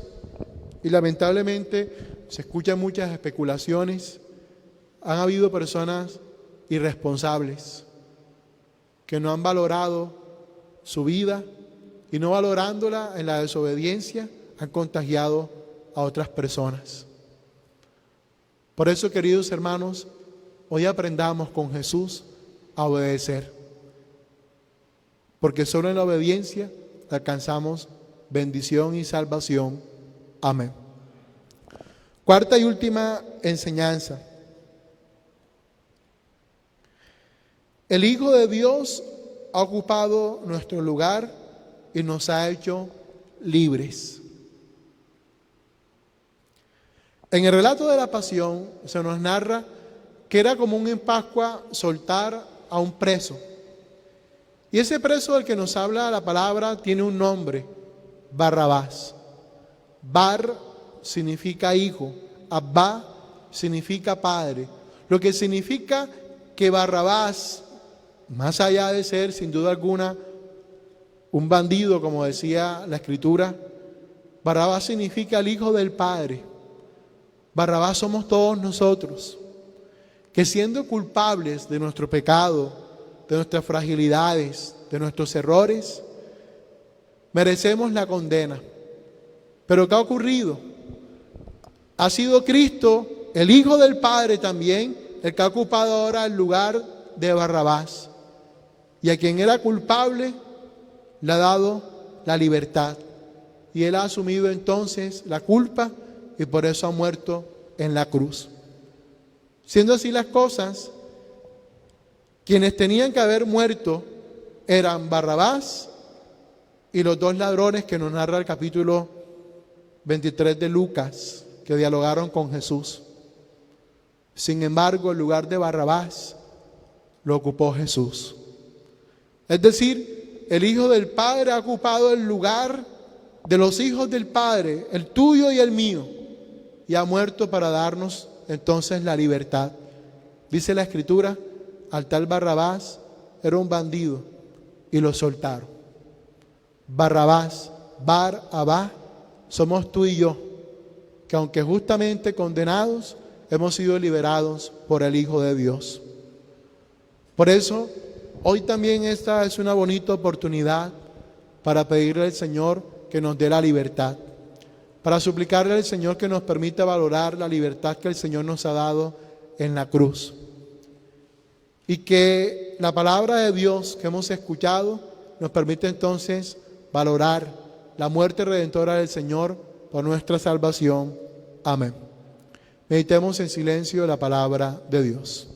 y lamentablemente se escuchan muchas especulaciones, han habido personas irresponsables que no han valorado su vida y no valorándola en la desobediencia han contagiado a otras personas. Por eso, queridos hermanos, hoy aprendamos con Jesús a obedecer, porque solo en la obediencia alcanzamos bendición y salvación. Amén. Cuarta y última enseñanza. El Hijo de Dios ha ocupado nuestro lugar y nos ha hecho libres. En el relato de la pasión se nos narra que era común en Pascua soltar a un preso. Y ese preso del que nos habla la palabra tiene un nombre, Barrabás. Bar significa hijo, Abba significa padre, lo que significa que Barrabás, más allá de ser sin duda alguna un bandido, como decía la Escritura, Barrabás significa el hijo del Padre. Barrabás somos todos nosotros, que siendo culpables de nuestro pecado, de nuestras fragilidades, de nuestros errores, merecemos la condena. Pero ¿qué ha ocurrido? Ha sido Cristo, el Hijo del Padre también, el que ha ocupado ahora el lugar de Barrabás. Y a quien era culpable le ha dado la libertad. Y Él ha asumido entonces la culpa y por eso ha muerto en la cruz. Siendo así las cosas, quienes tenían que haber muerto eran Barrabás y los dos ladrones que nos narra el capítulo 23 de Lucas, que dialogaron con Jesús. Sin embargo, el lugar de Barrabás lo ocupó Jesús. Es decir, el Hijo del Padre ha ocupado el lugar de los hijos del Padre, el tuyo y el mío, y ha muerto para darnos entonces la libertad. Dice la Escritura, al tal Barrabás era un bandido y lo soltaron. Barrabás, Bar-Abá, somos tú y yo, que aunque justamente condenados, hemos sido liberados por el Hijo de Dios. Por eso, hoy también esta es una bonita oportunidad para pedirle al Señor que nos dé la libertad, para suplicarle al Señor que nos permita valorar la libertad que el Señor nos ha dado en la cruz. Y que la palabra de Dios que hemos escuchado nos permite entonces valorar la muerte redentora del Señor por nuestra salvación. Amén. Meditemos en silencio la palabra de Dios.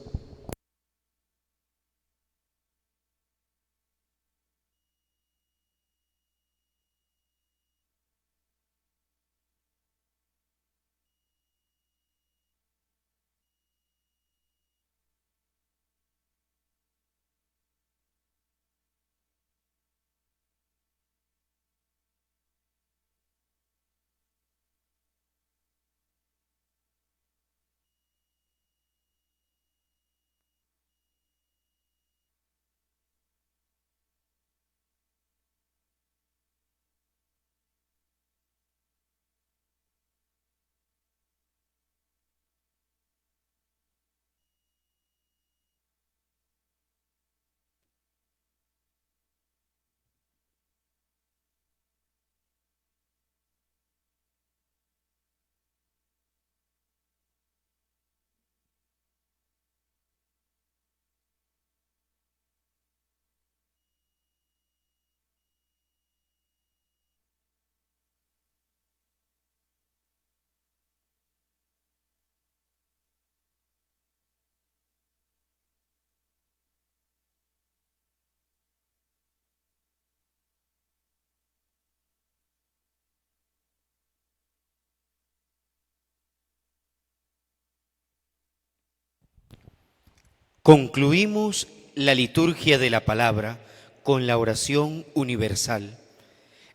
Concluimos la liturgia de la palabra con la oración universal.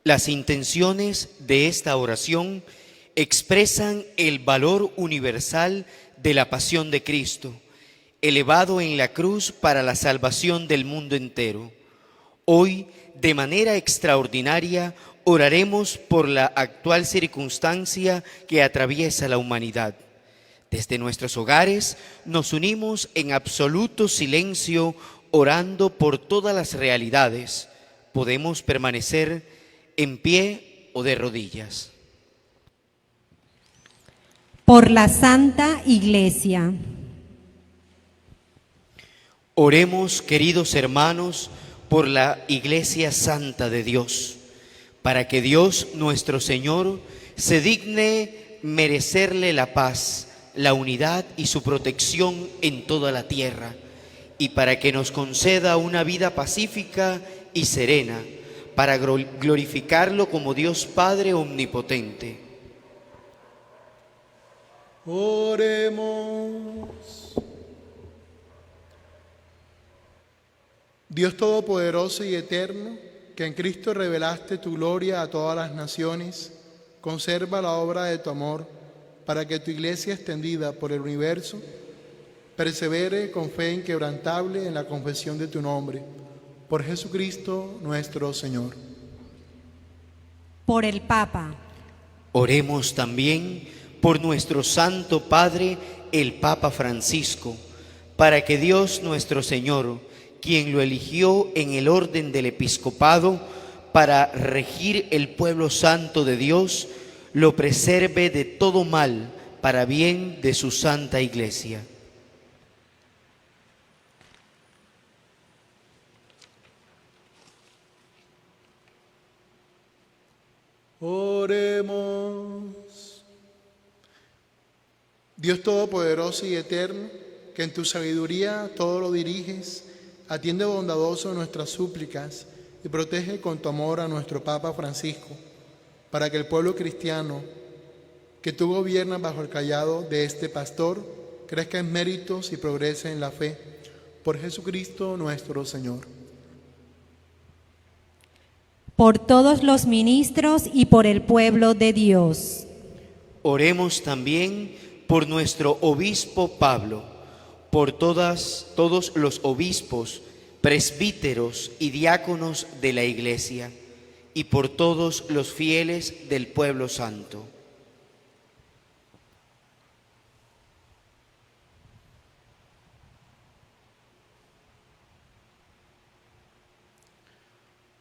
Las intenciones de esta oración expresan el valor universal de la pasión de Cristo, elevado en la cruz para la salvación del mundo entero. Hoy, de manera extraordinaria, oraremos por la actual circunstancia que atraviesa la humanidad. Desde nuestros hogares nos unimos en absoluto silencio, orando por todas las realidades. Podemos permanecer en pie o de rodillas. Por la Santa Iglesia. Oremos, queridos hermanos, por la Iglesia Santa de Dios, para que Dios nuestro Señor se digne merecerle la paz, la unidad y su protección en toda la tierra, y para que nos conceda una vida pacífica y serena, para glorificarlo como Dios Padre omnipotente. Oremos. Dios Todopoderoso y Eterno, que en Cristo revelaste tu gloria a todas las naciones, conserva la obra de tu amor, para que tu Iglesia extendida por el universo persevere con fe inquebrantable en la confesión de tu nombre. Por Jesucristo nuestro Señor. Por el Papa. Oremos también por nuestro Santo Padre, el Papa Francisco, para que Dios nuestro Señor, quien lo eligió en el orden del episcopado para regir el pueblo santo de Dios, lo preserve de todo mal para bien de su santa Iglesia. Oremos. Dios Todopoderoso y Eterno, que en tu sabiduría todo lo diriges, atiende bondadoso nuestras súplicas y protege con tu amor a nuestro Papa Francisco, para que el pueblo cristiano que tú gobiernas bajo el cayado de este pastor crezca en méritos y progrese en la fe. Por Jesucristo nuestro Señor. Por todos los ministros y por el pueblo de Dios. Oremos también por nuestro obispo Pablo, por todos los obispos, presbíteros y diáconos de la Iglesia, y por todos los fieles del pueblo santo.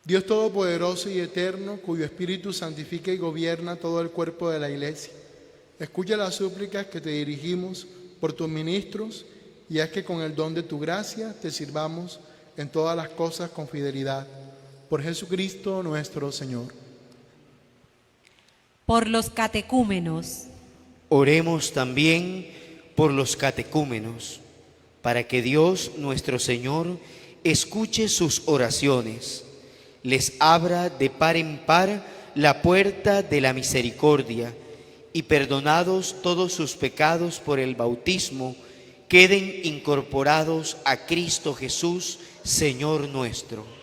Dios Todopoderoso y Eterno, cuyo Espíritu santifica y gobierna todo el cuerpo de la Iglesia, escucha las súplicas que te dirigimos por tus ministros y haz que con el don de tu gracia te sirvamos en todas las cosas con fidelidad. Por Jesucristo nuestro Señor. Por los catecúmenos. Oremos también por los catecúmenos, para que Dios nuestro Señor escuche sus oraciones, les abra de par en par la puerta de la misericordia, y perdonados todos sus pecados por el bautismo, queden incorporados a Cristo Jesús, Señor nuestro.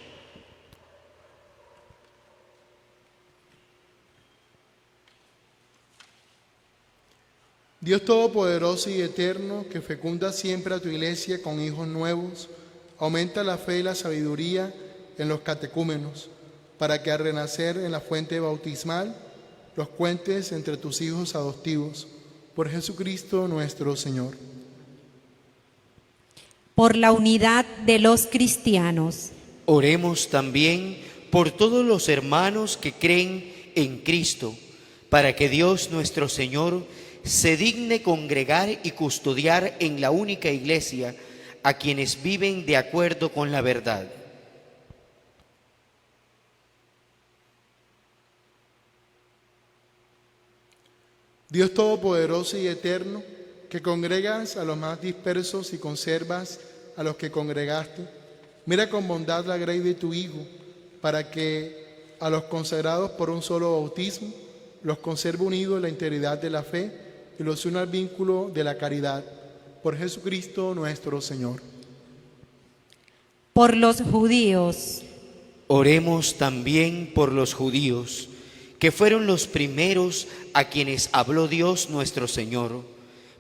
Dios Todopoderoso y Eterno, que fecunda siempre a tu Iglesia con hijos nuevos, aumenta la fe y la sabiduría en los catecúmenos, para que al renacer en la fuente bautismal los cuentes entre tus hijos adoptivos. Por Jesucristo nuestro Señor. Por la unidad de los cristianos. Oremos también por todos los hermanos que creen en Cristo, para que Dios nuestro Señor se digne congregar y custodiar en la única Iglesia a quienes viven de acuerdo con la verdad. Dios Todopoderoso y Eterno, que congregas a los más dispersos y conservas a los que congregaste, mira con bondad la grey de tu Hijo, para que a los consagrados por un solo bautismo los conserve unidos en la integridad de la fe y los una al vínculo de la caridad. Por Jesucristo nuestro Señor. por los judíos, Oremos también por los judíos, que fueron los primeros a quienes habló Dios nuestro Señor,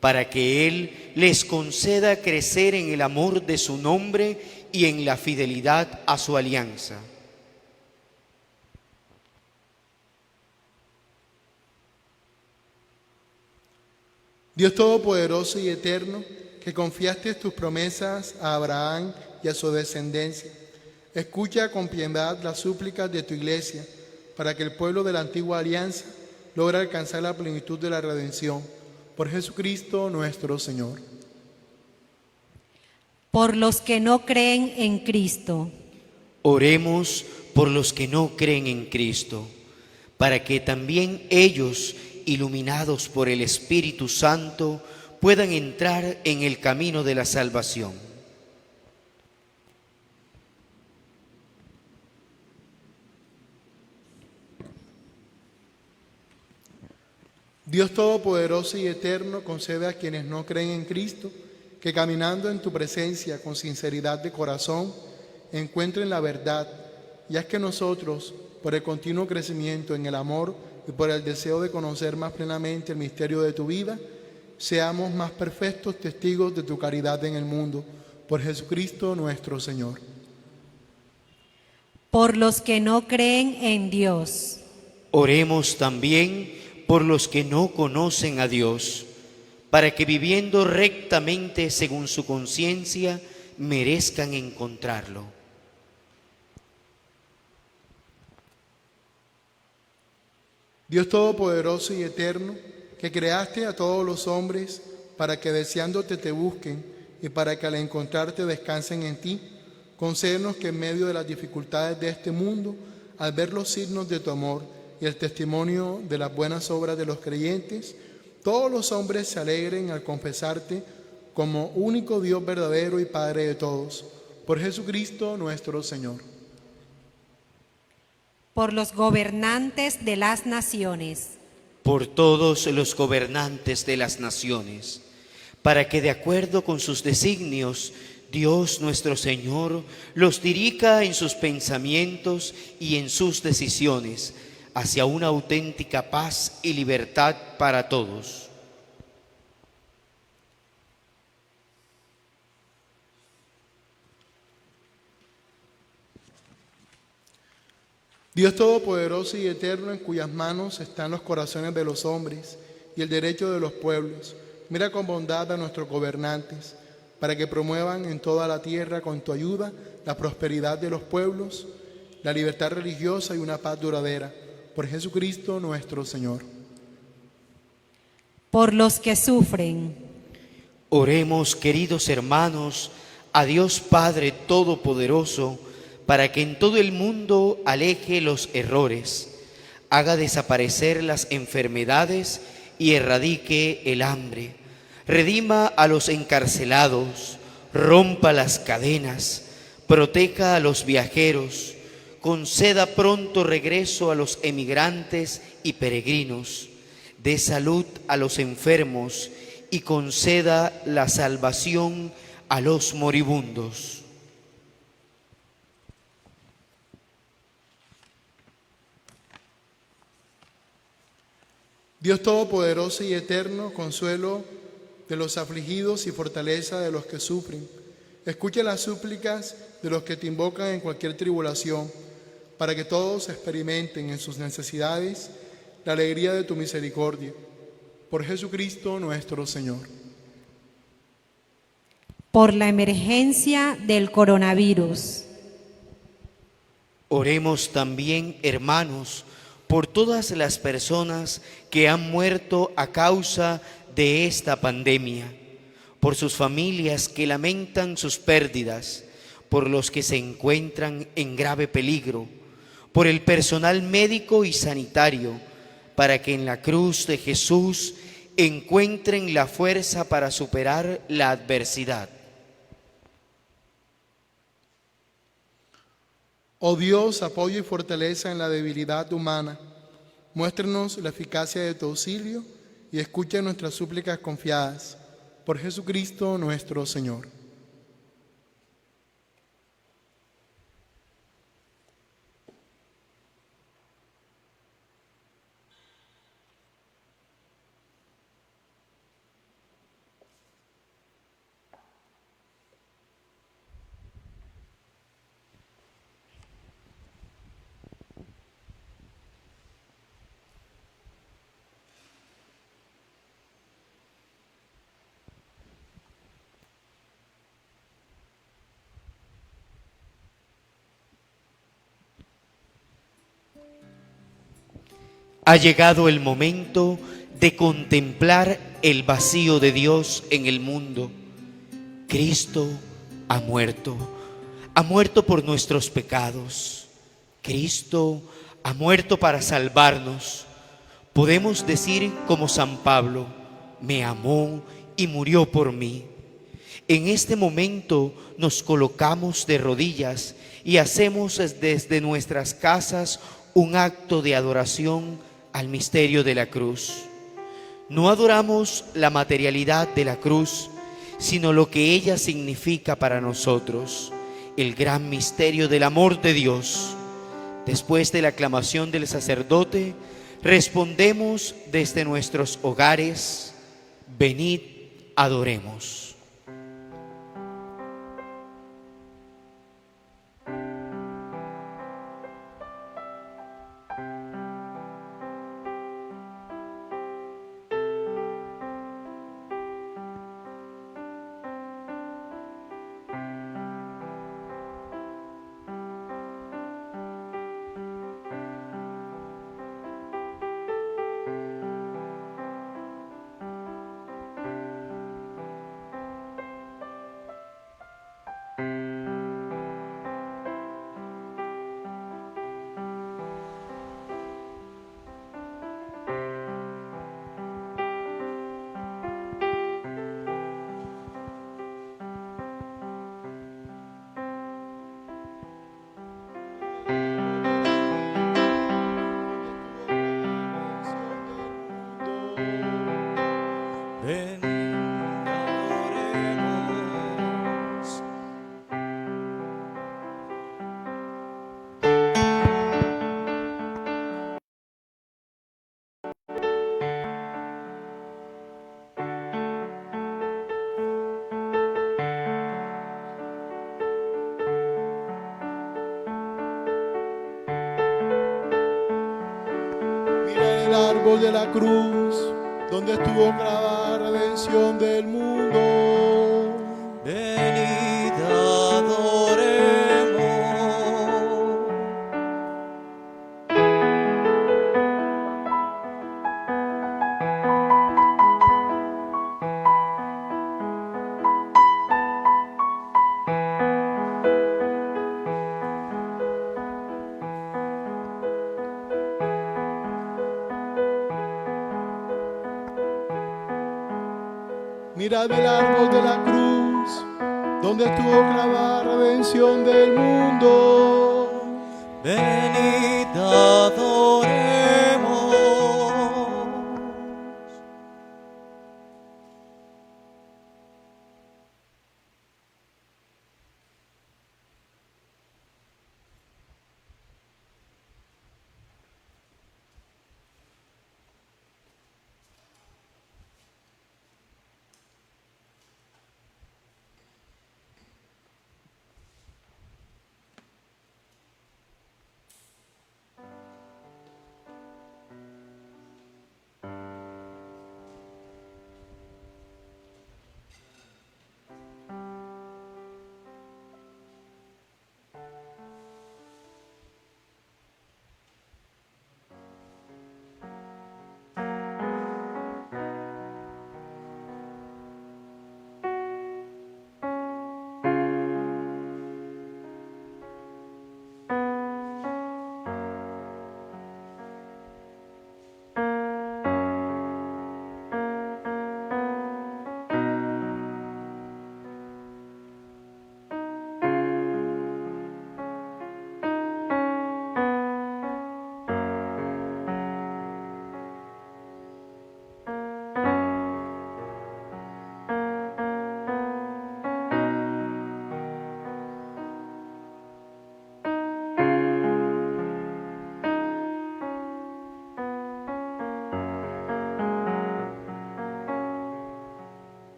para que Él les conceda crecer en el amor de su nombre y en la fidelidad a su alianza. Dios Todopoderoso y Eterno, que confiaste tus promesas a Abraham y a su descendencia, escucha con piedad las súplicas de tu iglesia, para que el pueblo de la antigua alianza logre alcanzar la plenitud de la redención. Por Jesucristo nuestro Señor. por los que no creen en Cristo, Oremos por los que no creen en Cristo, para que también ellos, iluminados por el Espíritu Santo, puedan entrar en el camino de la salvación. Dios Todopoderoso y Eterno, concede a quienes no creen en Cristo que caminando en tu presencia con sinceridad de corazón encuentren la verdad, y haz que nosotros, por el continuo crecimiento en el amor y por el deseo de conocer más plenamente el misterio de tu vida, seamos más perfectos testigos de tu caridad en el mundo. Por Jesucristo nuestro Señor. por los que no creen en Dios, Oremos también por los que no conocen a Dios, para que viviendo rectamente según su conciencia, merezcan encontrarlo. Dios Todopoderoso y Eterno, que creaste a todos los hombres para que deseándote te busquen y para que al encontrarte descansen en ti, concédenos que en medio de las dificultades de este mundo, al ver los signos de tu amor y el testimonio de las buenas obras de los creyentes, todos los hombres se alegren al confesarte como único Dios verdadero y Padre de todos. Por Jesucristo nuestro Señor. por los gobernantes de las naciones, Por todos los gobernantes de las naciones, para que de acuerdo con sus designios, Dios nuestro Señor los dirija en sus pensamientos y en sus decisiones hacia una auténtica paz y libertad para todos. Dios Todopoderoso y Eterno, en cuyas manos están los corazones de los hombres y el derecho de los pueblos, mira con bondad a nuestros gobernantes, para que promuevan en toda la tierra con tu ayuda la prosperidad de los pueblos, la libertad religiosa y una paz duradera. Por Jesucristo nuestro Señor. por los que sufren, Oremos, queridos hermanos, a Dios Padre Todopoderoso, para que en todo el mundo aleje los errores, haga desaparecer las enfermedades y erradique el hambre, redima a los encarcelados, rompa las cadenas, proteja a los viajeros, conceda pronto regreso a los emigrantes y peregrinos, dé salud a los enfermos y conceda la salvación a los moribundos. Dios Todopoderoso y Eterno, consuelo de los afligidos y fortaleza de los que sufren, escucha las súplicas de los que te invocan en cualquier tribulación, para que todos experimenten en sus necesidades la alegría de tu misericordia. Por Jesucristo nuestro Señor. por la emergencia del coronavirus, Oremos también, hermanos, por todas las personas que han muerto a causa de esta pandemia, por sus familias que lamentan sus pérdidas, por los que se encuentran en grave peligro, por el personal médico y sanitario, para que en la cruz de Jesús encuentren la fuerza para superar la adversidad. Oh Dios, apoyo y fortaleza en la debilidad humana, muéstranos la eficacia de tu auxilio y escucha nuestras súplicas confiadas. Por Jesucristo nuestro Señor. Ha llegado el momento de contemplar el vacío de Dios en el mundo. Cristo ha muerto por nuestros pecados. Cristo ha muerto para salvarnos. Podemos decir como San Pablo: me amó y murió por mí. En este momento nos colocamos de rodillas y hacemos desde nuestras casas un acto de adoración al misterio de la cruz. No adoramos la materialidad de la cruz, sino lo que ella significa para nosotros, el gran misterio del amor de Dios. Después de la aclamación del sacerdote, respondemos desde nuestros hogares: venid, adoremos. Ven, adoremos. Mira el árbol de la cruz, donde estuvo clavada la redención del mundo. Venid, adoremos. Mirad el árbol de la cruz, donde estuvo clavada la redención del mundo. Venid, adoremos.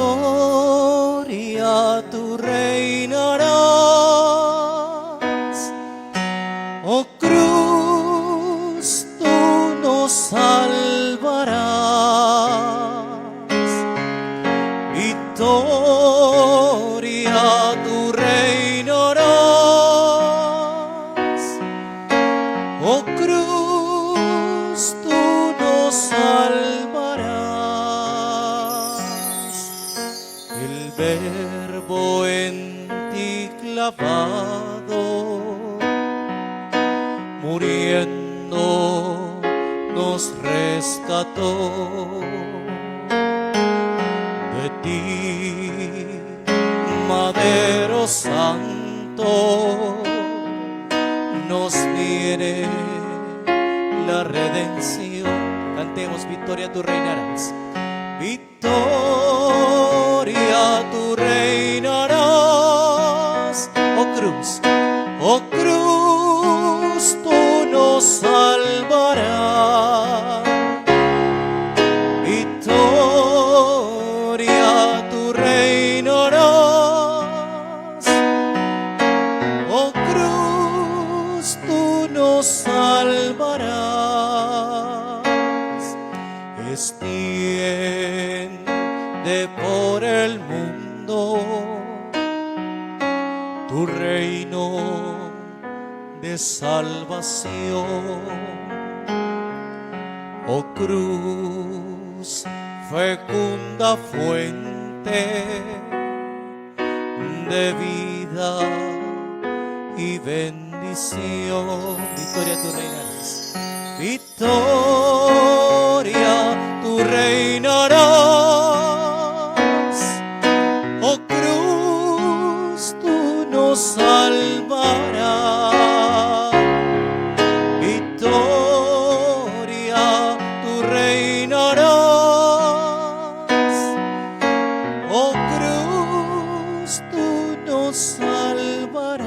Victoria, tú reinarás, oh cruz, tú nos salvarás. Verbo en ti clavado, muriendo nos rescató. De ti, Madero Santo, nos viene la redención. Cantemos: victoria, tú reinarás. Victoria, tú reinarás. Oh cruz, tú nos salvarás. Victoria, tú reinarás. Oh cruz, tú nos salvarás. Extiende por el mundo tu reino de salvación. Oh cruz, fecunda fuente de vida y bendición. Victoria, tú reinarás. Victoria, tú reinarás. Oh cruz, tú nos salvarás. Victoria, tú reinarás. Oh cruz, tú nos salvarás.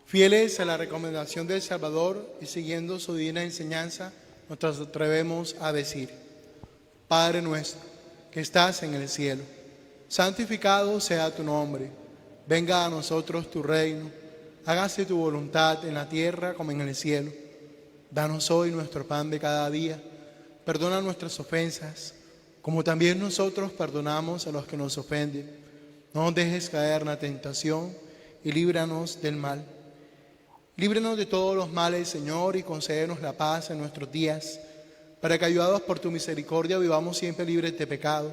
Fieles a la recomendación del Salvador y siguiendo su divina enseñanza, nos atrevemos a decir: Padre nuestro, que estás en el cielo, santificado sea tu nombre. Venga a nosotros tu reino. Hágase tu voluntad en la tierra como en el cielo. Danos hoy nuestro pan de cada día. Perdona nuestras ofensas, como también nosotros perdonamos a los que nos ofenden. No nos dejes caer en la tentación y líbranos del mal. Líbranos de todos los males, Señor, y concédenos la paz en nuestros días, para que, ayudados por tu misericordia, vivamos siempre libres de pecado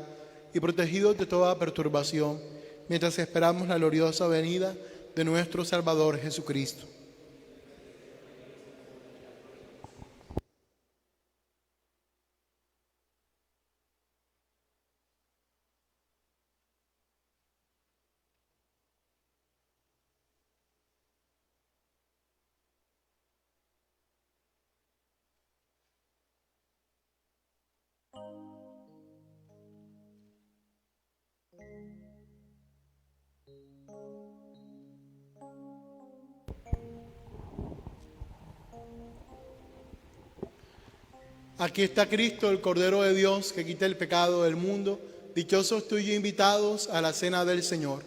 y protegidos de toda perturbación, mientras esperamos la gloriosa venida de nuestro Salvador Jesucristo. Aquí está Cristo, el Cordero de Dios, que quita el pecado del mundo. Dichosos tú y yo invitados a la cena del Señor.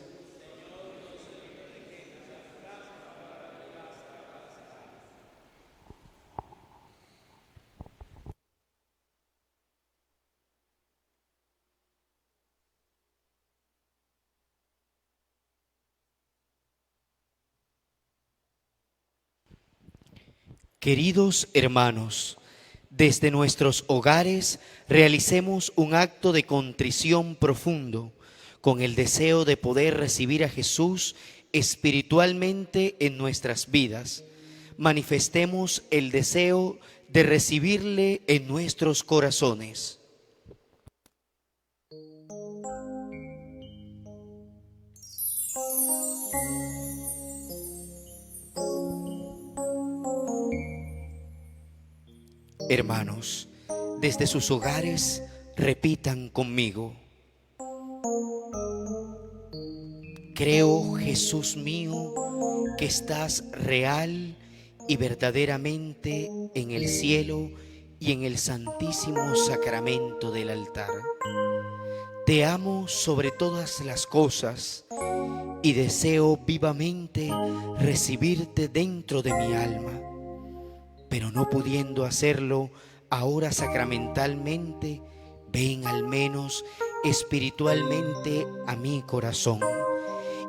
Queridos hermanos, desde nuestros hogares realicemos un acto de contrición profundo con el deseo de poder recibir a Jesús espiritualmente en nuestras vidas. Manifestemos el deseo de recibirle en nuestros corazones. Hermanos, desde sus hogares repitan conmigo: creo, Jesús mío, que estás real y verdaderamente en el cielo y en el santísimo sacramento del altar. Te amo sobre todas las cosas y deseo vivamente recibirte dentro de mi alma, pero no pudiendo hacerlo ahora sacramentalmente, ven al menos espiritualmente a mi corazón.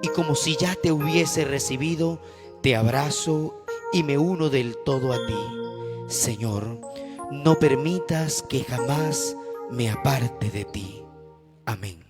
Y como si ya te hubiese recibido, te abrazo y me uno del todo a ti. Señor, no permitas que jamás me aparte de ti. Amén.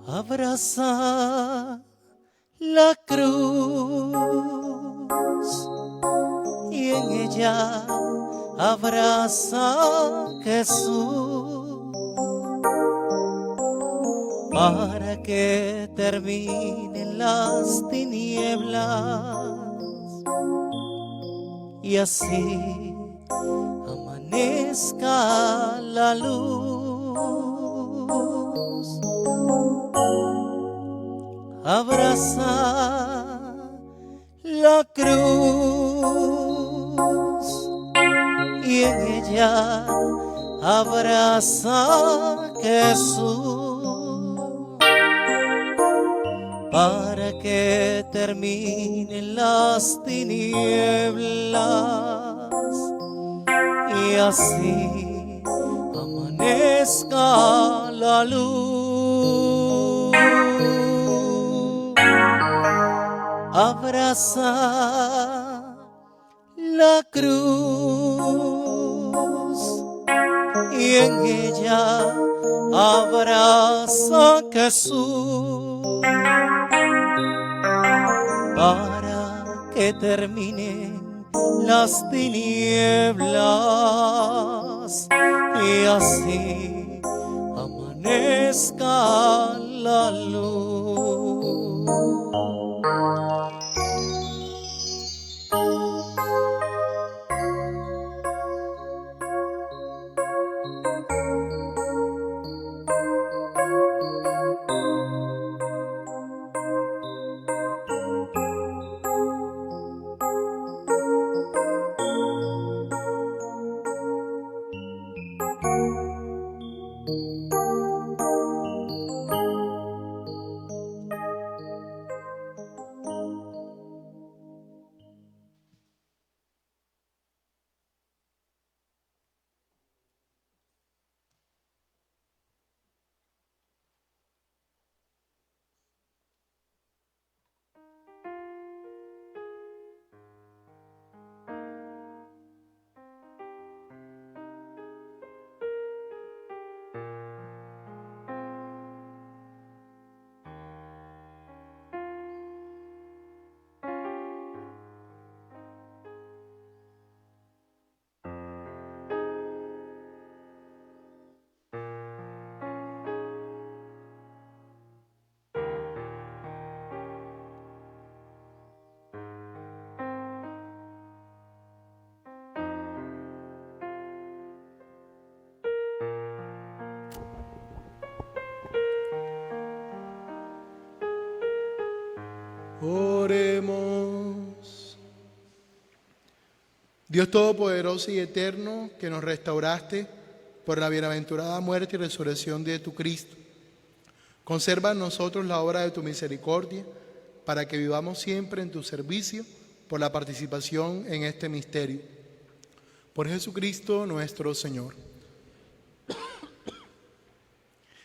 Abraza la cruz y en ella abraza a Jesús para que terminen las tinieblas y así amanezca la luz. Abraza la cruz y en ella abraza a Jesús para que terminen las tinieblas y así amanezca la luz. Abraza la cruz y en ella abraza a Jesús para que terminen las tinieblas y así amanezca la luz. Oremos. Dios Todopoderoso y Eterno, que nos restauraste por la bienaventurada muerte y resurrección de tu Cristo, conserva en nosotros la obra de tu misericordia, para que vivamos siempre en tu servicio por la participación en este misterio. Por Jesucristo nuestro Señor.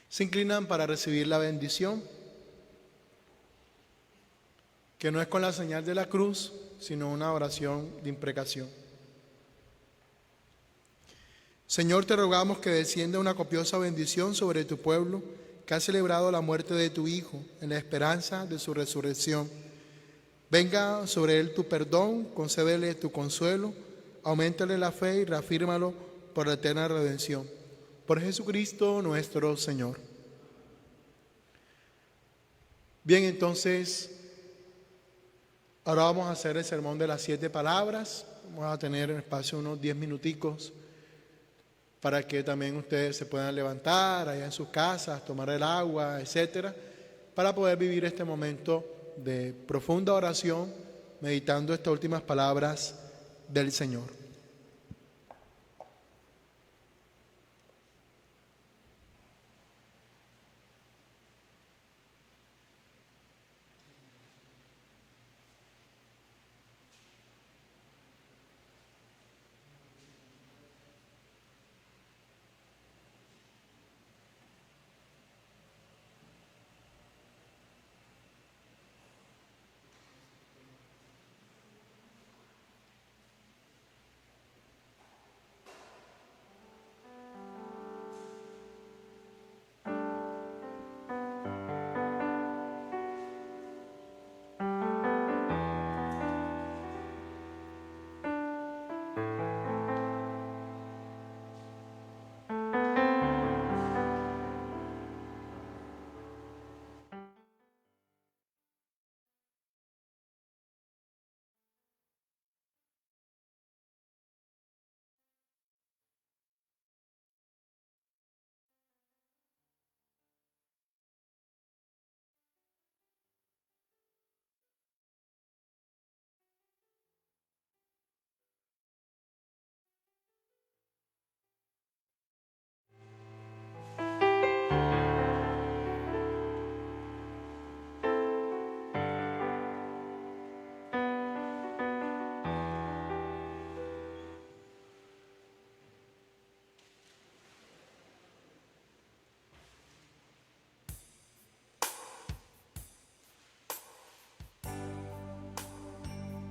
Se inclinan para recibir la bendición, que no es con la señal de la cruz, sino una oración de imprecación. Señor, te rogamos que descienda una copiosa bendición sobre tu pueblo, que ha celebrado la muerte de tu Hijo en la esperanza de su resurrección. Venga sobre él tu perdón, concédele tu consuelo, auméntale la fe y reafírmalo por la eterna redención. Por Jesucristo nuestro Señor. Bien, entonces, ahora vamos a hacer el sermón de las 7 palabras. Vamos a tener en espacio unos 10 minuticos para que también ustedes se puedan levantar allá en sus casas, tomar el agua, etcétera, para poder vivir este momento de profunda oración, meditando estas últimas palabras del Señor.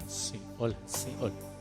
Sí, hola, sí, hola.